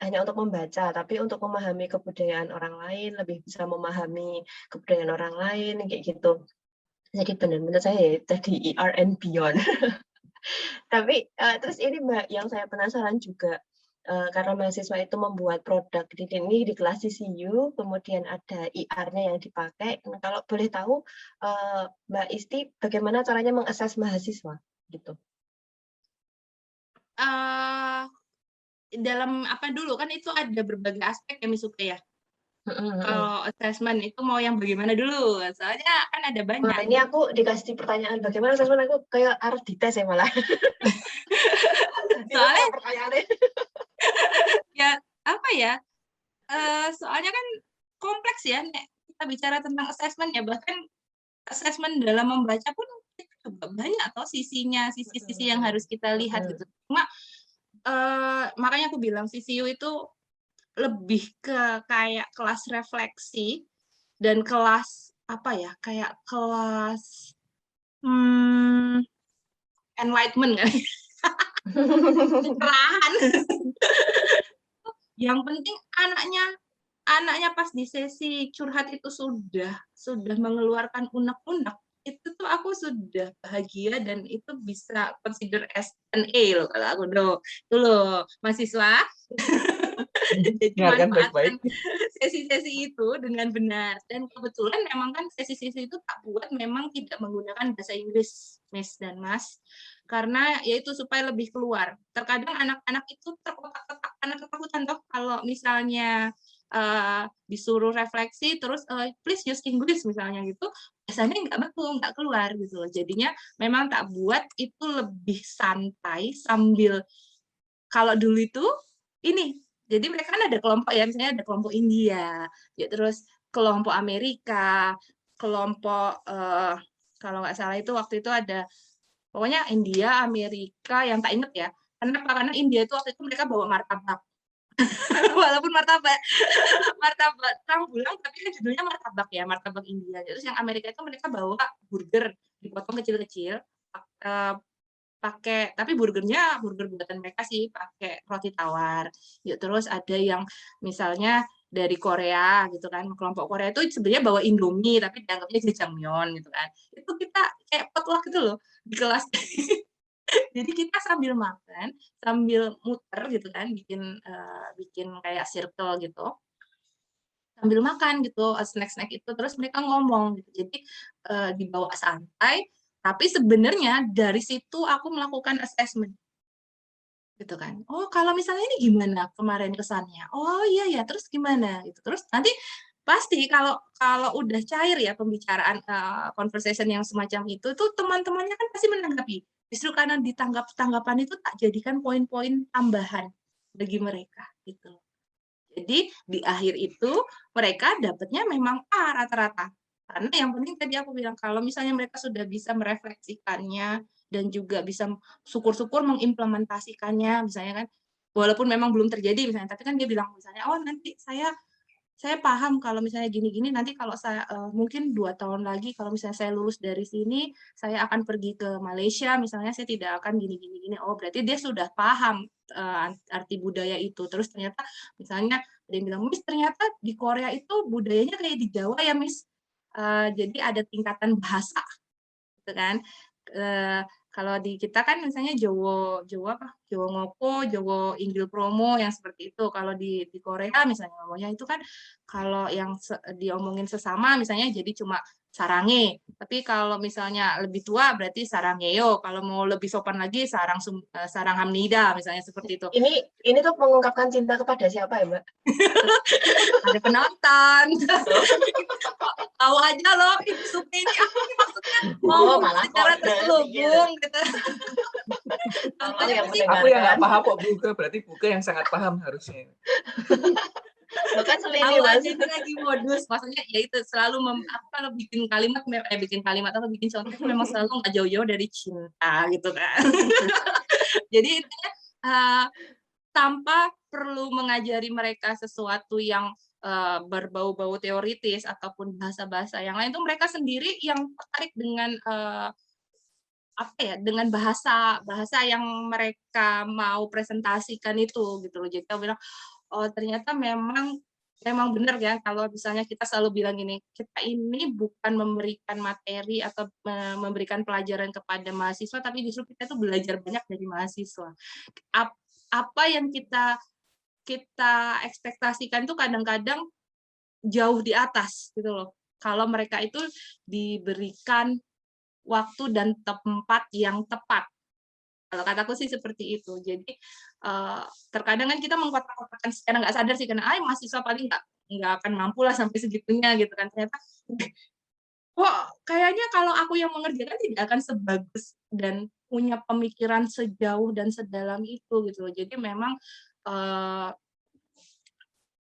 hanya untuk membaca, tapi untuk memahami kebudayaan orang lain, lebih bisa memahami kebudayaan orang lain kayak gitu. Jadi benar-benar saya ya, tadi ER and Beyond. Tapi terus ini Mbak, yang saya penasaran juga, karena mahasiswa itu membuat produk ini di kelas CCU, kemudian ada IR-nya yang dipakai. Nah, kalau boleh tahu, Mbak Isti, bagaimana caranya mengakses mahasiswa? Gitu. Dalam apa dulu kan itu ada berbagai aspek ya Miss Upe ya. Kalau assessment itu mau yang bagaimana dulu? Soalnya kan ada banyak. Nah, ini aku dikasih pertanyaan bagaimana assessment, aku kayak harus dites ya malah. Soalnya pertanyaannya. ya apa ya? Soalnya kan kompleks ya. Kita bicara tentang assessment ya, bahkan assessment dalam membaca pun juga banyak atau sisi yang harus kita lihat gitu. Cuma makanya aku bilang CCU itu lebih ke kayak kelas refleksi dan kelas apa ya, kayak kelas enlightenment kan. Pencerahan. Yang penting anaknya pas di sesi curhat itu sudah mengeluarkan unek-unek, itu tuh aku sudah bahagia dan itu bisa consider as an A loh kalau aku dulu mahasiswa. Jadi manfaatkan sesi-sesi itu dengan benar, dan kebetulan memang kan sesi-sesi itu tak buat memang tidak menggunakan bahasa Inggris Miss dan Mas, karena yaitu supaya lebih keluar. Terkadang anak-anak itu terkotak-kotak karena ketakutan toh kalau misalnya disuruh refleksi terus please use English misalnya gitu, biasanya nggak keluar gitu loh. Jadinya memang tak buat itu lebih santai sambil, kalau dulu itu ini, jadi mereka kan ada kelompok ya, misalnya ada kelompok India, ya terus kelompok Amerika, kelompok kalau nggak salah itu waktu itu ada pokoknya India, Amerika yang tak inget ya. Kenapa? Karena India itu waktu itu mereka bawa martabak. Walaupun martabak terang bulang tapi kan judulnya martabak ya, martabak India. Terus yang Amerika itu mereka bawa burger dipotong kecil-kecil pakai tapi burger buatan mereka sih pakai roti tawar. Ya, terus ada yang misalnya dari Korea gitu kan, kelompok Korea itu sebenarnya bawa Indomie tapi dianggapnya jjajangmyeon gitu kan. Itu kita kayak potluck gitu loh di kelas. Jadi kita sambil makan, sambil muter gitu kan, bikin kayak circle gitu, sambil makan gitu, snack-snack itu, terus mereka ngomong gitu. Jadi, dibawa santai, tapi sebenarnya dari situ aku melakukan assessment, gitu kan. "Oh, kalau misalnya ini gimana kemarin kesannya? Oh, iya ya, terus gimana?" Gitu. Terus nanti pasti kalau udah cair ya pembicaraan, conversation yang semacam itu tuh teman-temannya kan pasti menanggapi. Justru karena tanggapan itu tak jadikan poin-poin tambahan bagi mereka, gitu. Jadi di akhir itu mereka dapatnya memang A rata-rata. Karena yang penting tadi aku bilang kalau misalnya mereka sudah bisa merefleksikannya dan juga bisa syukur-syukur mengimplementasikannya misalnya kan, walaupun memang belum terjadi misalnya, tapi kan dia bilang misalnya, "Oh nanti saya paham kalau misalnya gini-gini nanti kalau saya mungkin 2 tahun lagi kalau misalnya saya lulus dari sini, saya akan pergi ke Malaysia misalnya saya tidak akan gini gini gini." Oh, berarti dia sudah paham, arti budaya itu. Terus ternyata misalnya ada yang bilang, "Miss, ternyata di Korea itu budayanya kayak di Jawa ya, Miss. Jadi ada tingkatan bahasa." Gitu kan. Eee, Kalau di kita kan misalnya Jowo Jowo apa, Jowo Ngoko, Jowo Inggil Promo yang seperti itu. Kalau di Korea misalnya ngomongnya itu kan kalau yang diomongin sesama misalnya jadi cuma sarange, tapi kalau misalnya lebih tua berarti sarangeyo, kalau mau lebih sopan lagi saranghamnida misalnya seperti itu. Ini tuh mengungkapkan cinta kepada siapa ya, Mbak? Ada penonton. Tahu aja loh, ini suka ini apa nih maksudnya ngomong malah secara kode, terselubung gitu. Malah Contohnya yang pasti Aku yang nggak mendengarkan. paham kok Buga, berarti Buga yang sangat paham harusnya. Lo kan tahu selini, Mas. aja ini lagi modus, maksudnya ya itu selalu kalau bikin kalimat atau bikin contoh itu memang selalu nggak jauh-jauh dari cinta gitu kan. Jadi intinya tanpa perlu mengajari mereka sesuatu yang berbau-bau teoritis ataupun bahasa-bahasa yang lain, itu mereka sendiri yang tertarik dengan apa ya, dengan bahasa yang mereka mau presentasikan itu gitu loh. Jadi aku bilang, oh ternyata memang benar ya kalau misalnya kita selalu bilang gini, kita ini bukan memberikan materi atau memberikan pelajaran kepada mahasiswa, tapi justru kita tuh belajar banyak dari mahasiswa. Apa yang kita ekspektasikan tuh kadang-kadang jauh di atas gitu loh. Kalau mereka itu diberikan waktu dan tempat yang tepat. Kalau kataku sih seperti itu. Jadi terkadang kan kita mengkotak-kotakan secara nggak sadar sih karena mahasiswa paling nggak akan mampu lah sampai segitunya gitu kan. Ternyata kok kayaknya kalau aku yang mengerjakan tidak akan sebagus dan punya pemikiran sejauh dan sedalam itu gitu loh. Jadi memang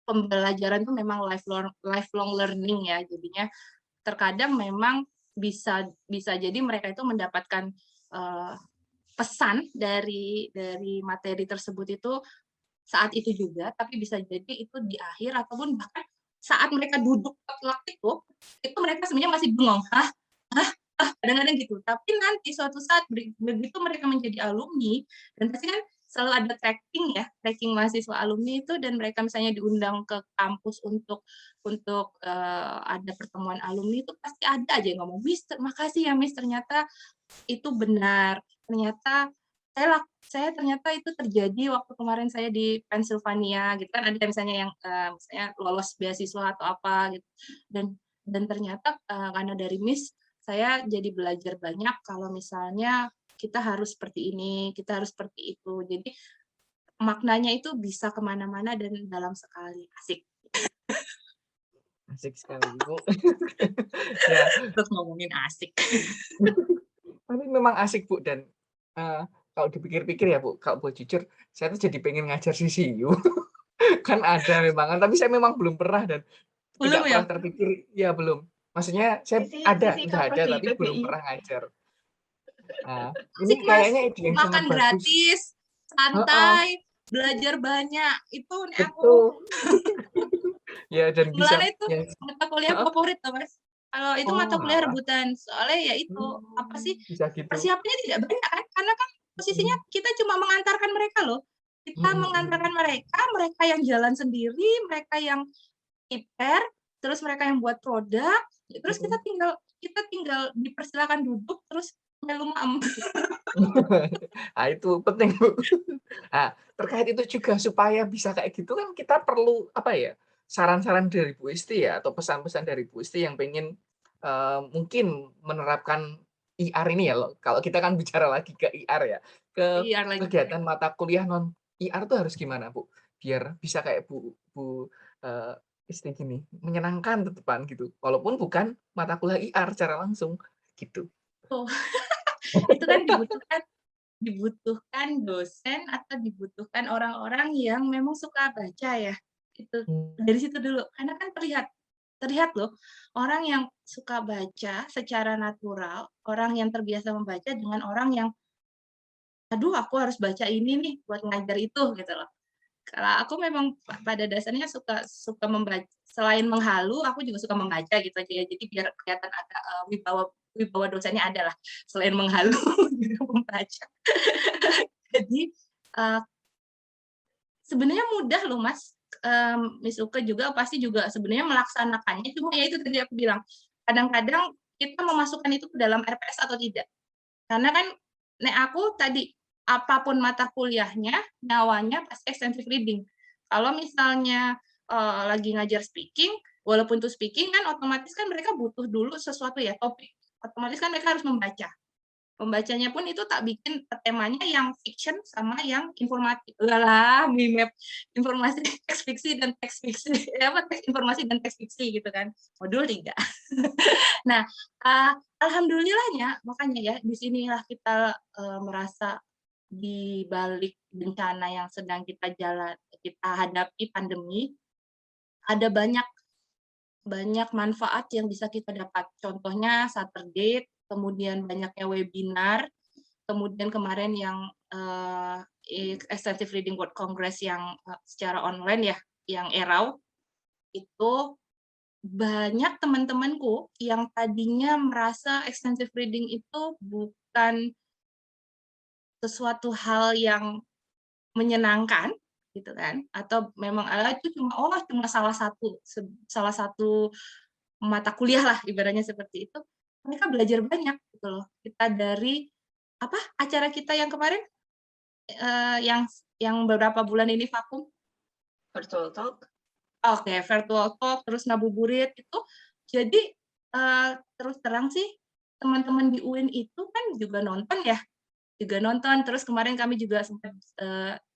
pembelajaran itu memang lifelong learning ya. Jadinya terkadang memang bisa jadi mereka itu mendapatkan pesan dari materi tersebut itu saat itu juga, tapi bisa jadi itu di akhir ataupun bahkan saat mereka duduk potluck itu mereka sebenarnya masih bengong, hah, kadang-kadang gitu. Tapi nanti suatu saat begitu mereka menjadi alumni dan pasti kan selalu ada tracking mahasiswa alumni itu dan mereka misalnya diundang ke kampus untuk ada pertemuan alumni itu pasti ada aja yang ngomong, "Miss, makasih ya Miss, ternyata itu benar. Ternyata saya ternyata itu terjadi waktu kemarin saya di Pennsylvania," gitu kan ada misalnya yang misalnya lolos beasiswa atau apa gitu. Dan ternyata karena dari Miss saya jadi belajar banyak kalau misalnya kita harus seperti ini, kita harus seperti itu. Jadi maknanya itu bisa kemana-mana dan dalam sekali. Asik. Asik sekali, Bu. Ya, Terus ngomongin asik. tapi memang asik, Bu, dan kalau dipikir-pikir ya, Bu, kalau boleh jujur, saya tuh jadi pengen ngajar CCU. Kan ada memang, tapi saya memang belum pernah dan Belum tidak ya? pernah terpikir ya belum. Maksudnya saya Sisi udah cover ada di tapi belum PBI. pernah ngajar. Nah, ini Asik Mas, kayaknya ide yang sangat makan bagus. gratis, Heeh, santai, belajar banyak. Itu nih aku betul. Ya dan Mulanya bisa itu ya mata kuliah heeh. favorit tuh Mas. Kalau itu Oh, mata kuliah alah. rebutan, soalnya ya itu apa sih Bisa gitu. persiapannya tidak banyak kan? Karena kan posisinya Mhm, kita cuma mengantarkan mereka loh. Kita mhm mhm. mengantarkan mereka, mereka yang jalan sendiri, mereka yang prepare, terus mereka yang buat produk, terus Mhm. kita tinggal dipersilakan duduk terus melu maem. Ah, itu penting, Bu. Nah, terkait itu juga supaya bisa kayak gitu kan kita perlu, apa ya, saran-saran dari Bu Isti ya, atau pesan-pesan dari Bu Isti yang pengen, mungkin menerapkan IR ini ya loh, kalau kita kan bicara lagi ke IR ya, ke Iya lagi. kegiatan mata kuliah non IR tuh harus gimana, Bu? Biar bisa kayak Bu, Isti gini, menyenangkan tetepan gitu, walaupun bukan mata kuliah IR secara langsung, gitu. Tuh, itu kan dibutuhkan dosen atau dibutuhkan orang-orang yang memang suka baca ya, itu. Dari situ dulu, karena kan terlihat terlihat loh, orang yang suka baca secara natural, orang yang terbiasa membaca dengan orang yang, "Aduh aku harus baca ini nih buat ngajar itu," gitu loh. Kalau aku memang pada dasarnya suka suka membaca, selain menghalu, aku juga suka membaca gitu aja ya. Jadi biar kelihatan agak, wibawa wibawa dosennya ada lah, selain menghalu juga membaca. Jadi, eee, sebenarnya mudah loh Mas, Miss Uke juga pasti juga sebenarnya melaksanakannya, cuma ya itu tadi aku bilang, kadang-kadang kita memasukkan itu ke dalam RPS atau tidak. Karena kan nek aku tadi, apapun mata kuliahnya, nyawanya pasti extensive reading. Kalau misalnya, lagi ngajar speaking, walaupun itu speaking kan otomatis kan mereka butuh dulu sesuatu ya, topik. Otomatis kan mereka harus membaca. Pembacanya pun itu tak bikin temanya yang fiction sama yang informatif. Ulah mimep informasi teks fiksi dan teks fiksi, apa, teks informasi dan teks fiksi gitu kan, modul 3. Nah, alhamdulillahnya makanya ya di sinilah kita, merasa di balik bencana yang sedang kita hadapi pandemi, ada banyak banyak manfaat yang bisa kita dapat. Contohnya Saturday, kemudian banyaknya webinar, kemudian kemarin yang, Extensive Reading World Congress yang, secara online ya, yang ERAW, itu banyak teman-temanku yang tadinya merasa extensive reading itu bukan sesuatu hal yang menyenangkan, gitu kan, atau memang, itu cuma salah satu mata kuliah lah ibaratnya seperti itu, mereka belajar banyak gitu loh. Kita dari apa, acara kita yang kemarin, yang beberapa bulan ini vakum. Virtual talk. Oke, virtual talk, terus ngabuburit itu jadi, terus terang sih teman-teman di UIN itu kan juga nonton, terus kemarin kami juga sempat,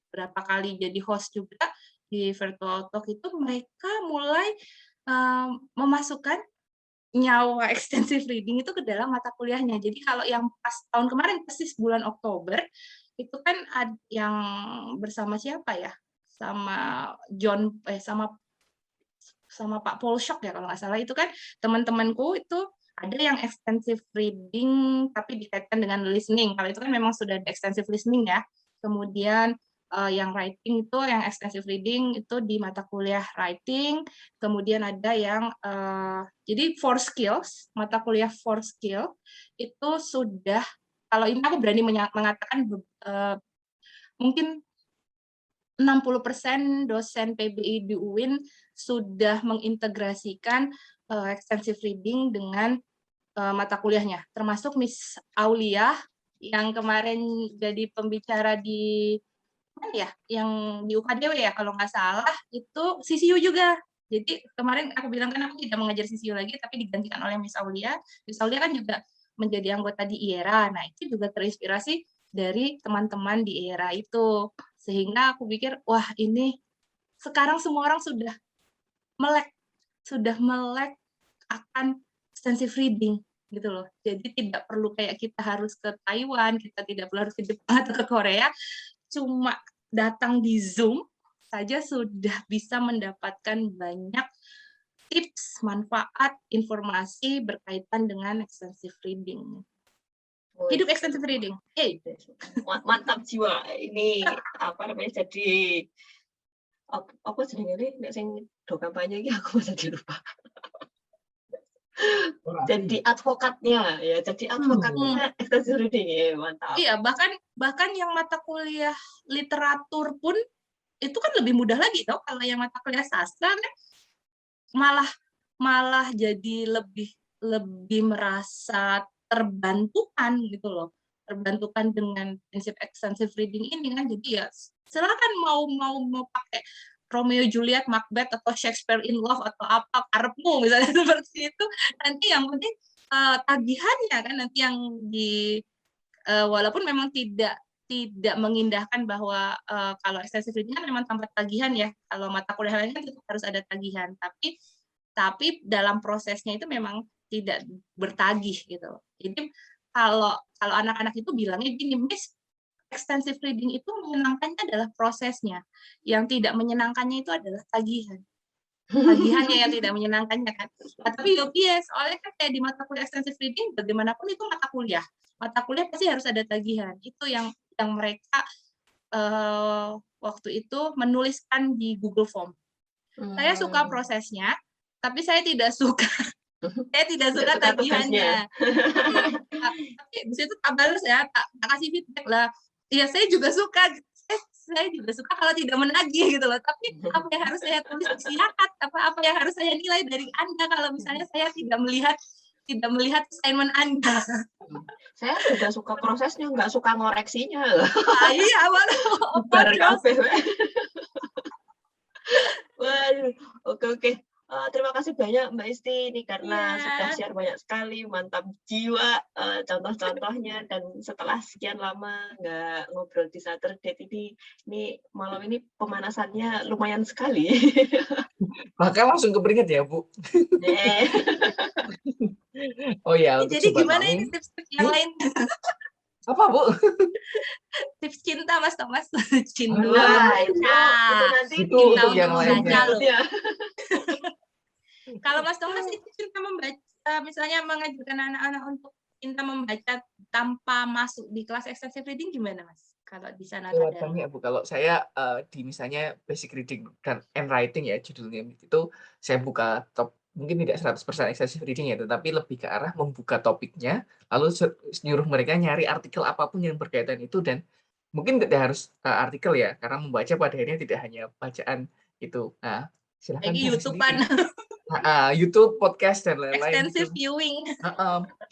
berapa kali jadi host juga di virtual talk itu mereka mulai, memasukkan nyawa extensive reading itu ke dalam mata kuliahnya. Jadi kalau yang pas tahun kemarin persis bulan Oktober, itu kan yang bersama siapa ya, sama sama sama Pak Polshok ya kalau nggak salah, itu kan teman-temanku itu ada yang extensive reading tapi dikaitkan dengan listening. Kalau itu kan memang sudah ada extensive listening ya. Kemudian yang writing itu yang extensive reading itu di mata kuliah writing. Kemudian ada yang jadi 4 skills, mata kuliah 4 skill itu sudah, kalau ini aku berani mengatakan mungkin 60% dosen PBI di UIN sudah mengintegrasikan extensive reading dengan mata kuliahnya, termasuk Miss Aulia yang kemarin jadi pembicara di mana ya, yang di UKDW ya kalau nggak salah, itu CCU juga. Jadi kemarin aku bilang kan aku tidak mengajar CCU lagi, tapi digantikan oleh Miss Aulia. Miss Aulia kan juga menjadi anggota di IERA. Nah, itu juga terinspirasi dari teman-teman di IERA itu. Sehingga aku pikir, wah ini sekarang semua orang melek, sudah melek akan extensive reading gitu loh. Jadi tidak perlu kayak kita harus ke Taiwan, kita tidak perlu harus ke Jepang atau ke Korea, cuma datang di Zoom saja sudah bisa mendapatkan banyak tips, manfaat, informasi berkaitan dengan extensive reading. Hidup extensive reading. Hey. Mantap jiwa. Ini apa namanya, jadi apa jenenge nek sing do kampanye iki aku masih lupa. Jadi advokatnya ya, jadi advokatnya extensive reading ya, mantap. Iya, bahkan yang mata kuliah literatur pun itu kan lebih mudah lagi tau. Kalau yang mata kuliah sastra kan malah jadi lebih merasa terbantukan gitu loh, terbantukan dengan prinsip extensive reading ini kan. Jadi ya silakan mau pakai Romeo Juliet, Macbeth atau Shakespeare in Love atau apa karepmu misalnya seperti itu, nanti yang penting tagihannya kan nanti yang walaupun memang tidak mengindahkan bahwa kalau extensive reading kan memang tanpa tagihan ya, kalau mata kuliah lain kan tetap harus ada tagihan, tapi dalam prosesnya itu memang tidak bertagih gitu. Jadi kalau anak-anak itu bilangnya gini, Miss, extensive reading itu menyenangkannya adalah prosesnya, yang tidak menyenangkannya itu adalah tagihan. Tagihannya yang tidak menyenangkannya kan. Nah, tapi yes, soalnya kan kayak di mata kuliah extensive reading bagaimanapun itu mata kuliah pasti harus ada tagihan. Itu yang mereka waktu itu menuliskan di Google Form. Saya suka prosesnya, tapi saya tidak suka tagihannya. Tapi di situ tak balas ya, tak kasih feedback lah. Ya saya juga suka kalau tidak menagih gitu loh. Tapi apa yang harus saya tulis di siakat? Apa yang harus saya nilai dari Anda kalau misalnya saya tidak melihat assignment Anda? Saya juga suka prosesnya, nggak suka ngoreksinya. Iya, Waduh, oke. Terima kasih banyak Mbak Isti ini karena sudah share banyak sekali, mantap jiwa contoh-contohnya, dan setelah sekian lama nggak ngobrol di Saturday ini malam ini pemanasannya lumayan sekali. Maka langsung keperingat ya Bu. Oh ya, untuk jadi sobat gimana Mami, ini tips yang lain? apa Bu? Tips cinta Mas Thomas. Cinta. Nah, itu nanti itu untuk yang lainnya. Kalau Mas Thomas itu cinta membaca, misalnya mengajarkan anak-anak untuk cinta membaca tanpa masuk di kelas extensive reading gimana Mas? Kalau di sana ada. Ya Bu, kalau saya di misalnya basic reading dan and writing ya judulnya itu, saya buka mungkin tidak 100% extensive reading ya, tetapi lebih ke arah membuka topiknya, lalu nyuruh mereka nyari artikel apapun yang berkaitan itu, dan mungkin tidak harus artikel ya, karena membaca pada akhirnya tidak hanya bacaan itu. Nah, silakan lagi YouTube-an. YouTube, podcast dan lain-lain. Extensive viewing.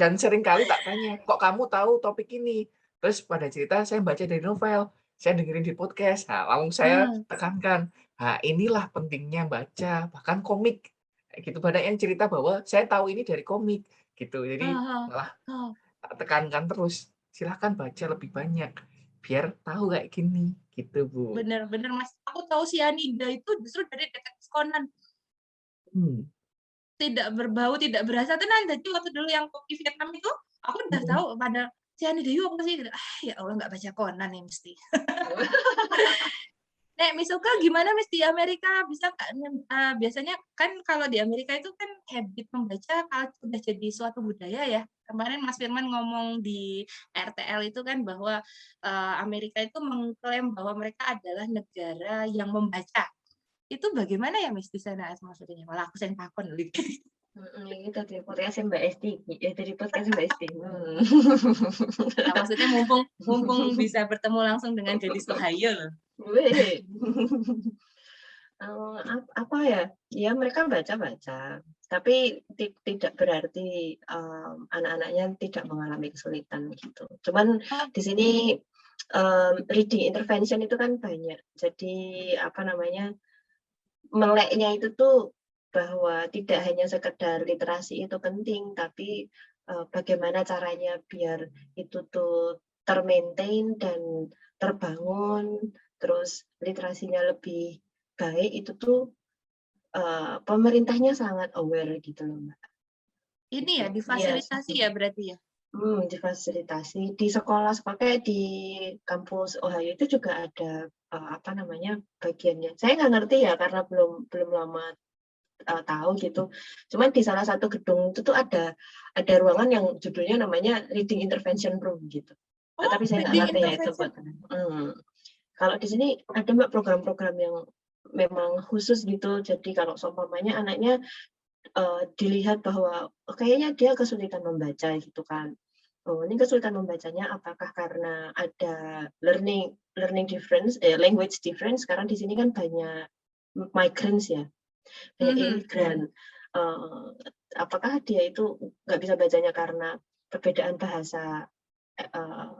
Dan seringkali tak tanya, kok kamu tahu topik ini? Terus pada cerita saya baca dari novel, saya dengerin di podcast. Nah, langsung saya tekankan, nah inilah pentingnya baca, bahkan komik. Gitu, banyak yang cerita bahwa saya tahu ini dari komik gitu. Jadi malah tekankan terus, silahkan baca lebih banyak biar tahu kayak gini gitu Bu. Bener Mas, aku tahu Cyanida itu justru dari detektif Conan. Tidak berbau, tidak berasa tenan. Jadi waktu dulu yang kopi Vietnam itu, aku udah tahu pada Cyanida itu apa sih? Ya Allah, nggak baca Conan nih mesti. Nek Misuka gimana Miss di Amerika, bisa nggak? Biasanya kan kalau di Amerika itu kan habit membaca udah jadi suatu budaya ya. Kemarin Mas Firman ngomong di RTL itu kan bahwa Amerika itu mengklaim bahwa mereka adalah negara yang membaca. Itu bagaimana ya Miss di sana maksudnya? Malah aku yang takon loh. Ini dari podcast Mbak Esti, Nah, maksudnya mumpung bisa bertemu langsung dengan Gadis Ohio loh. Apa ya? Ya mereka baca, tapi tidak berarti anak-anaknya tidak mengalami kesulitan gitu. Cuman di sini reading intervention itu kan banyak. Jadi apa namanya, meleknya itu tuh bahwa tidak hanya sekedar literasi itu penting, tapi bagaimana caranya biar itu tuh termaintain dan terbangun, terus literasinya lebih baik, itu tuh pemerintahnya sangat aware gitu loh Mbak. Ini ya difasilitasi ya berarti ya? Difasilitasi di sekolah, kayak di kampus Ohio itu juga ada apa namanya bagiannya. Saya nggak ngerti ya karena belum lama tahu gitu. Cuman di salah satu gedung itu tuh ada ruangan yang judulnya namanya reading intervention room gitu. Tapi saya nggak ngerti ya itu buat. Kalau di sini ada Mbak program-program yang memang khusus gitu. Jadi kalau seumpamanya anaknya dilihat bahwa kayaknya dia kesulitan membaca gitu kan. Ini kesulitan membacanya apakah karena ada learning difference, language difference, karena di sini kan banyak migrants ya, banyak imigran. Apakah dia itu nggak bisa bacanya karena perbedaan bahasa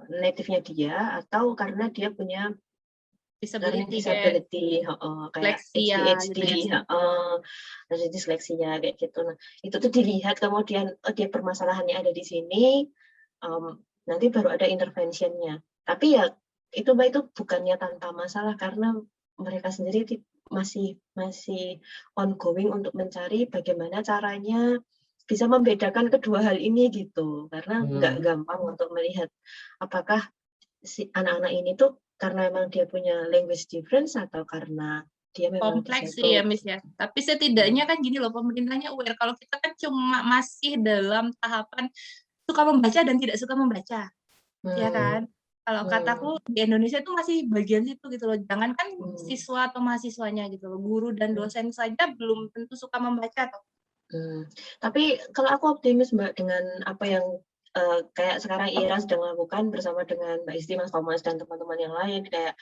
native-nya dia, atau karena dia punya learning disability, kayak ADHD, disleksia kayak gitu. Nah, itu tuh dilihat kemudian dia permasalahannya ada di sini, nanti baru ada interventionnya. Tapi ya itu Mbak, itu bukannya tanpa masalah, karena mereka sendiri masih ongoing untuk mencari bagaimana caranya bisa membedakan kedua hal ini gitu. Karena nggak gampang untuk melihat apakah si anak-anak ini tuh karena memang dia punya language difference atau karena dia memang kompleks sih ya Miss ya. Tapi setidaknya kan gini loh, pemerintahnya aware. Kalau kita kan cuma masih dalam tahapan suka membaca dan tidak suka membaca, ya kan? Kalau kataku di Indonesia itu masih bagian situ gitu loh. Jangankan siswa atau mahasiswanya gitu loh, guru dan dosen saja belum tentu suka membaca toh. Tapi kalau aku optimis Mbak dengan apa yang kayak sekarang IRA sedang lakukan bersama dengan Mbak Isti, Mas Thomas, dan teman-teman yang lain, kayak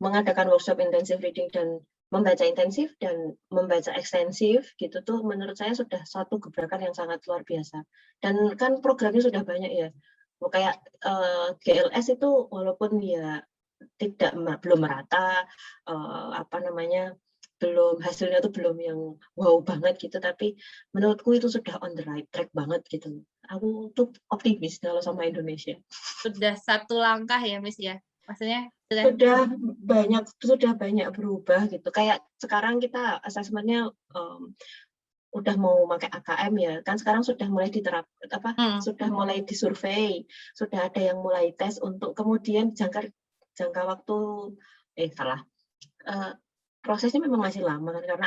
mengadakan workshop intensive reading dan membaca intensif dan membaca ekstensif gitu tuh, menurut saya sudah suatu gebrakan yang sangat luar biasa. Dan kan programnya sudah banyak ya, kayak GLS itu walaupun dia belum merata, hasilnya tuh belum yang wow banget gitu, tapi menurutku itu sudah on the right track banget gitu. Aku tuh optimis kalau sama Indonesia. Sudah satu langkah ya Miss ya, maksudnya sudah banyak berubah gitu. Kayak sekarang kita asesmennya udah mau pakai AKM ya, kan sekarang sudah mulai sudah mulai disurvei, sudah ada yang mulai tes untuk kemudian jangka waktu prosesnya memang masih lama kan, karena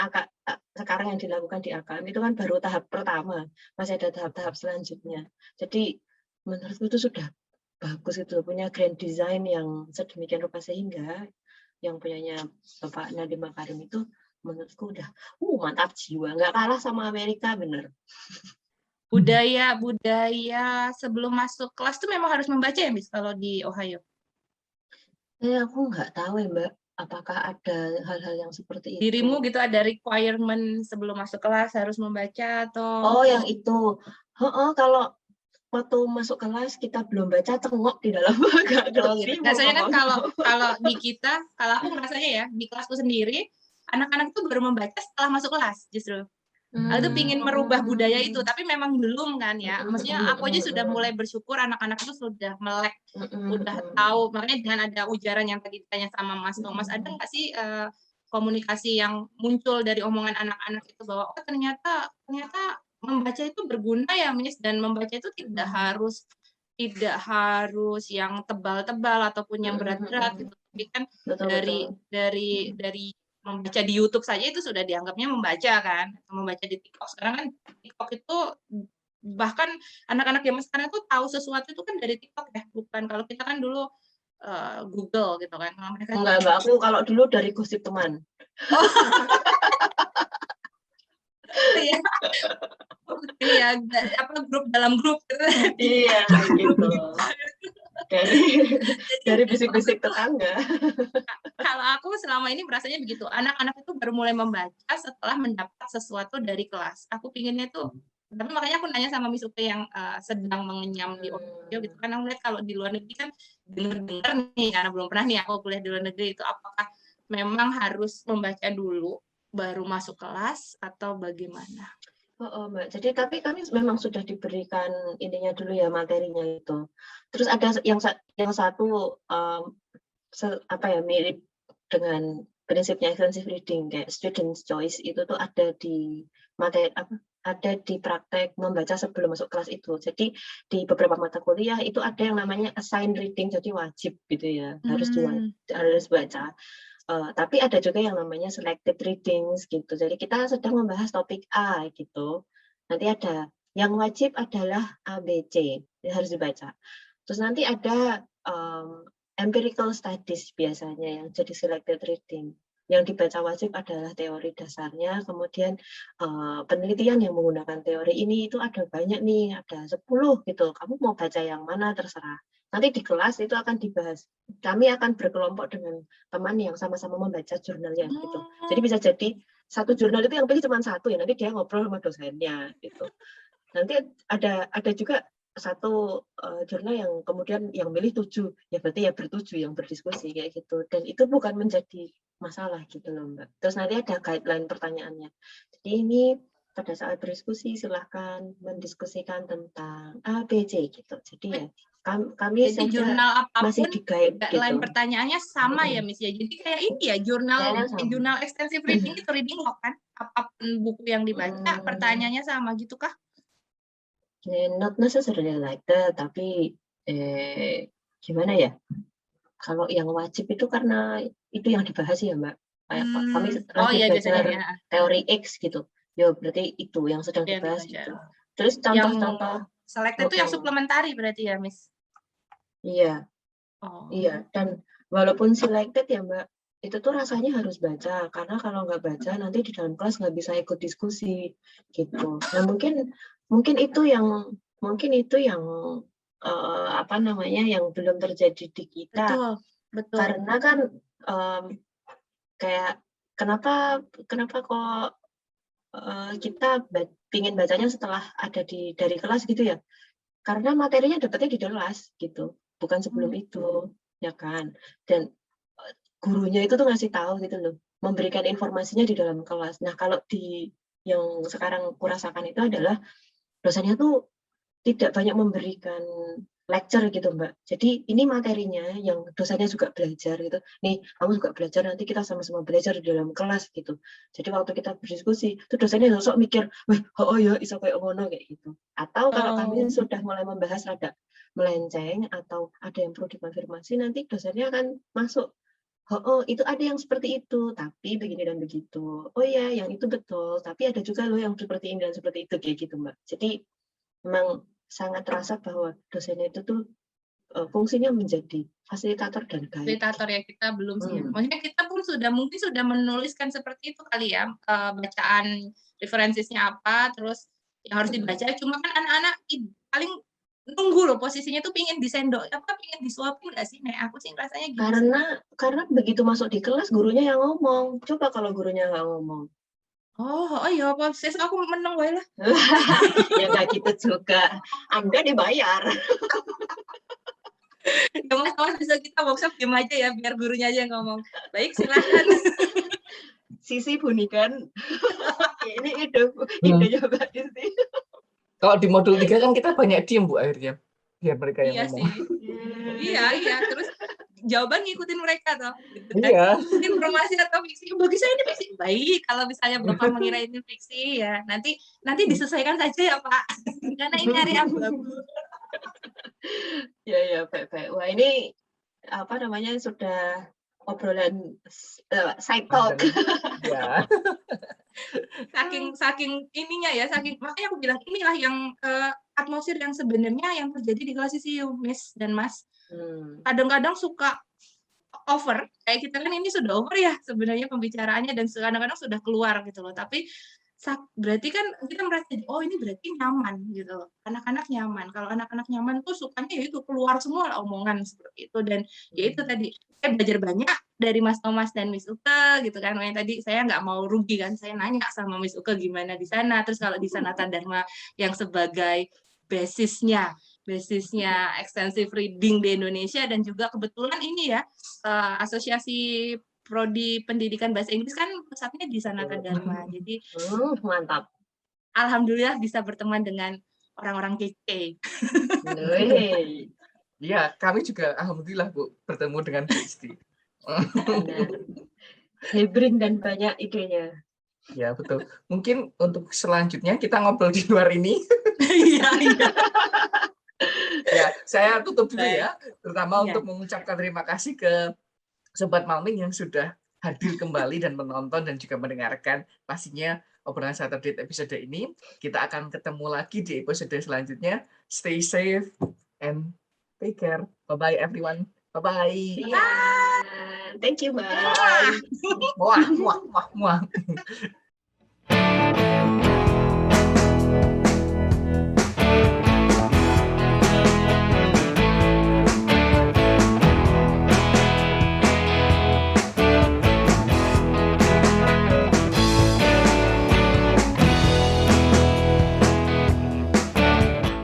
sekarang yang dilakukan di AKM itu kan baru tahap pertama, masih ada tahap-tahap selanjutnya. Jadi menurutku itu sudah bagus itu, punya grand design yang sedemikian rupa sehingga yang punyanya Bapak Nadiem Makarim itu menurutku udah mantap jiwa, nggak kalah sama Amerika bener. Budaya sebelum masuk kelas tuh memang harus membaca ya Miss kalau di Ohio? Aku nggak tahu ya Mbak, apakah ada hal-hal yang seperti itu? Dirimu gitu ada requirement sebelum masuk kelas harus membaca atau? Oh, yang itu. Kalau waktu masuk kelas kita belum baca, cengok di dalam agak gitu. Nah, soalnya kan kalau di kita, kalau aku merasanya ya di kelasku sendiri, anak-anak itu baru membaca setelah masuk kelas justru. Aku tuh pingin merubah budaya itu, tapi memang belum kan ya. Maksudnya aku aja sudah mulai bersyukur anak-anak itu sudah melek, udah tahu. Makanya dengan ada ujaran yang tadi ditanya sama Mas Thomas, ada nggak sih komunikasi yang muncul dari omongan anak-anak itu bahwa ternyata membaca itu berguna ya Miss, dan membaca itu tidak harus yang tebal-tebal ataupun yang berat-berat gitu. Tapi kan dari membaca di YouTube saja itu sudah dianggapnya membaca kan, membaca di TikTok. Sekarang kan TikTok itu bahkan anak-anak zaman sekarang itu tahu sesuatu itu kan dari TikTok ya, bukan kalau kita kan dulu Google gitu kan. Enggak, aku kalau dulu dari gosip teman. Iya, grup dalam grup gitu. Iya, gitu. Dari bisik-bisik tetangga. Kalau aku selama ini merasanya begitu, anak-anak itu baru mulai membaca setelah mendapat sesuatu dari kelas. Aku pinginnya tuh, tapi makanya aku nanya sama Miss Upe yang sedang mengenyam di Ohio gitu kan, aku lihat kalau di luar negeri kan dengar nih, karena belum pernah nih aku kuliah di luar negeri, itu apakah memang harus membaca dulu baru masuk kelas atau bagaimana? Mbak. Jadi tapi kami memang sudah diberikan ininya dulu ya, materinya itu. Terus ada yang satu mirip dengan prinsipnya extensive reading, kayak student's choice itu tuh ada di materi ada di praktek membaca sebelum masuk kelas itu. Jadi di beberapa mata kuliah itu ada yang namanya assigned reading, jadi wajib gitu ya, harus baca. Tapi ada juga yang namanya selected readings gitu. Jadi kita sedang membahas topik A gitu. Nanti ada yang wajib adalah A, B, C. Ini harus dibaca. Terus nanti ada empirical studies biasanya yang jadi selected reading. Yang dibaca wajib adalah teori dasarnya, kemudian penelitian yang menggunakan teori ini itu ada banyak nih, ada 10 gitu. Kamu mau baca yang mana terserah. Nanti di kelas itu akan dibahas. Kami akan berkelompok dengan teman yang sama-sama membaca jurnalnya gitu. Jadi bisa jadi satu jurnal itu yang pilih cuma satu ya, nanti dia ngobrol sama dosennya gitu. Nanti ada juga satu jurnal yang kemudian yang milih 7, ya berarti ya bertujuh yang berdiskusi kayak gitu. Dan itu bukan menjadi masalah gitu loh Mbak. Terus nanti ada guideline pertanyaannya. Jadi ini pada saat berdiskusi silahkan mendiskusikan tentang A, B, C gitu. Jadi ya kami Jadi saja jurnal masih apapun di guide guideline gitu. pertanyaannya sama ya Miss ya. Jadi kayak ini ya jurnal extensive reading itu reading log kan. Apapun buku yang dibaca pertanyaannya sama gitu kah? Not necessarily like that, tapi gimana ya? Kalau yang wajib itu karena itu yang dibahas ya Mbak. Kayak kami lagi iya, belajar biasanya, ya. teori X gitu. Ya berarti itu yang sedang Yang dibahas dibaca. gitu. Terus contoh-contoh selected itu yang suplementari berarti ya Miss? Iya. Oh. Iya, dan walaupun selected ya Mbak, itu tuh rasanya harus baca, karena kalau nggak baca nanti di dalam kelas nggak bisa ikut diskusi gitu. Nah mungkin itu yang apa namanya yang belum terjadi di kita. Betul. Karena kan kayak kenapa kok kita ingin bacanya setelah ada dari kelas gitu ya? Karena materinya dapatnya di kelas gitu, bukan sebelum itu, ya kan? Dan gurunya itu tuh ngasih tahu gitu loh, memberikan informasinya di dalam kelas. Nah kalau di yang sekarang kurasakan itu adalah dosennya tuh tidak banyak memberikan lecture gitu Mbak. Jadi ini materinya yang dosennya juga belajar gitu. Nih kamu juga belajar, nanti kita sama-sama belajar di dalam kelas gitu. Jadi waktu kita berdiskusi, itu dosennya sosok mikir, wah oh ya iso kayak ngono kayak gitu. Atau kalau kami sudah mulai membahas rada melenceng atau ada yang perlu dikonfirmasi, nanti dosennya akan masuk. Oh, itu ada yang seperti itu, tapi begini dan begitu. Oh ya, yang itu betul, tapi ada juga loh yang seperti ini dan seperti itu kayak gitu Mbak. Jadi memang sangat terasa bahwa dosennya itu tuh fungsinya menjadi fasilitator dan guide. Fasilitator ya, kita belum sih. Maksudnya kita pun mungkin sudah menuliskan seperti itu kali ya, bacaan referensinya apa, terus yang harus dibaca. Cuma kan anak-anak paling nunggu loh, posisinya tuh pingin disendok, pingin disuapin nggak sih? Nah, aku sih rasanya gitu. Karena begitu masuk di kelas gurunya yang ngomong. Coba kalau gurunya nggak ngomong. Oh iya, proses aku menang wae lah. Ya nggak gitu juga. Anda dibayar. Ya mas bisa kita workshop game aja ya, biar gurunya aja yang ngomong. Baik, silahkan. Sisi bunikan. Ini idenya Mbak Desi. Kalau di modul 3 kan kita banyak diem Bu akhirnya. Biar mereka yang ngomong. Sih. Iya, terus jawaban ngikutin mereka toh. Gitu kan. Iya. Informasi atau fiksi, bagi saya ini fiksi. Baik, kalau misalnya Bapak mengira ini fiksi ya, nanti disesuaikan saja ya Pak. Karena ini hari abu-abu. Ya, baik. Wah, ini apa namanya sudah obrolan side talk. Ya. saking ininya ya, makanya aku bilang inilah yang atmosfer yang sebenarnya yang terjadi di kelas ICU, Miss dan Mas. Kadang-kadang suka over, kayak kita kan ini sudah over ya sebenarnya pembicaraannya, dan kadang-kadang sudah keluar gitu loh, tapi berarti kan kita merasa, oh ini berarti nyaman gitu loh, anak-anak nyaman. Kalau anak-anak nyaman tuh sukanya ya itu keluar semua omongan seperti itu. Dan ya itu tadi, saya belajar banyak dari Mas Thomas dan Miss Uke gitu kan. Makanya tadi saya nggak mau rugi kan, saya nanya sama Miss Uke gimana di sana. Terus kalau di Sanata Dharma yang sebagai basisnya extensive reading di Indonesia, dan juga kebetulan ini ya asosiasi Prodi Pendidikan Bahasa Inggris kan pusatnya di Sanata Dharma. Jadi mantap. Alhamdulillah bisa berteman dengan orang-orang kece. Iya, kami juga alhamdulillah Bu bertemu dengan Bu Isti. Hebring dan banyak idenya. Ya betul. Mungkin untuk selanjutnya kita ngobrol di luar ini. Iya. Ya, saya tutup dulu ya, terutama untuk mengucapkan terima kasih ke Sobat Malming yang sudah hadir kembali dan menonton dan juga mendengarkan pastinya obrolan Saturday episode ini. Kita akan ketemu lagi di episode selanjutnya. Stay safe and take care. Bye-bye everyone. Bye-bye. Iya. Thank you, Mbak. Muah, muah, muah, muah.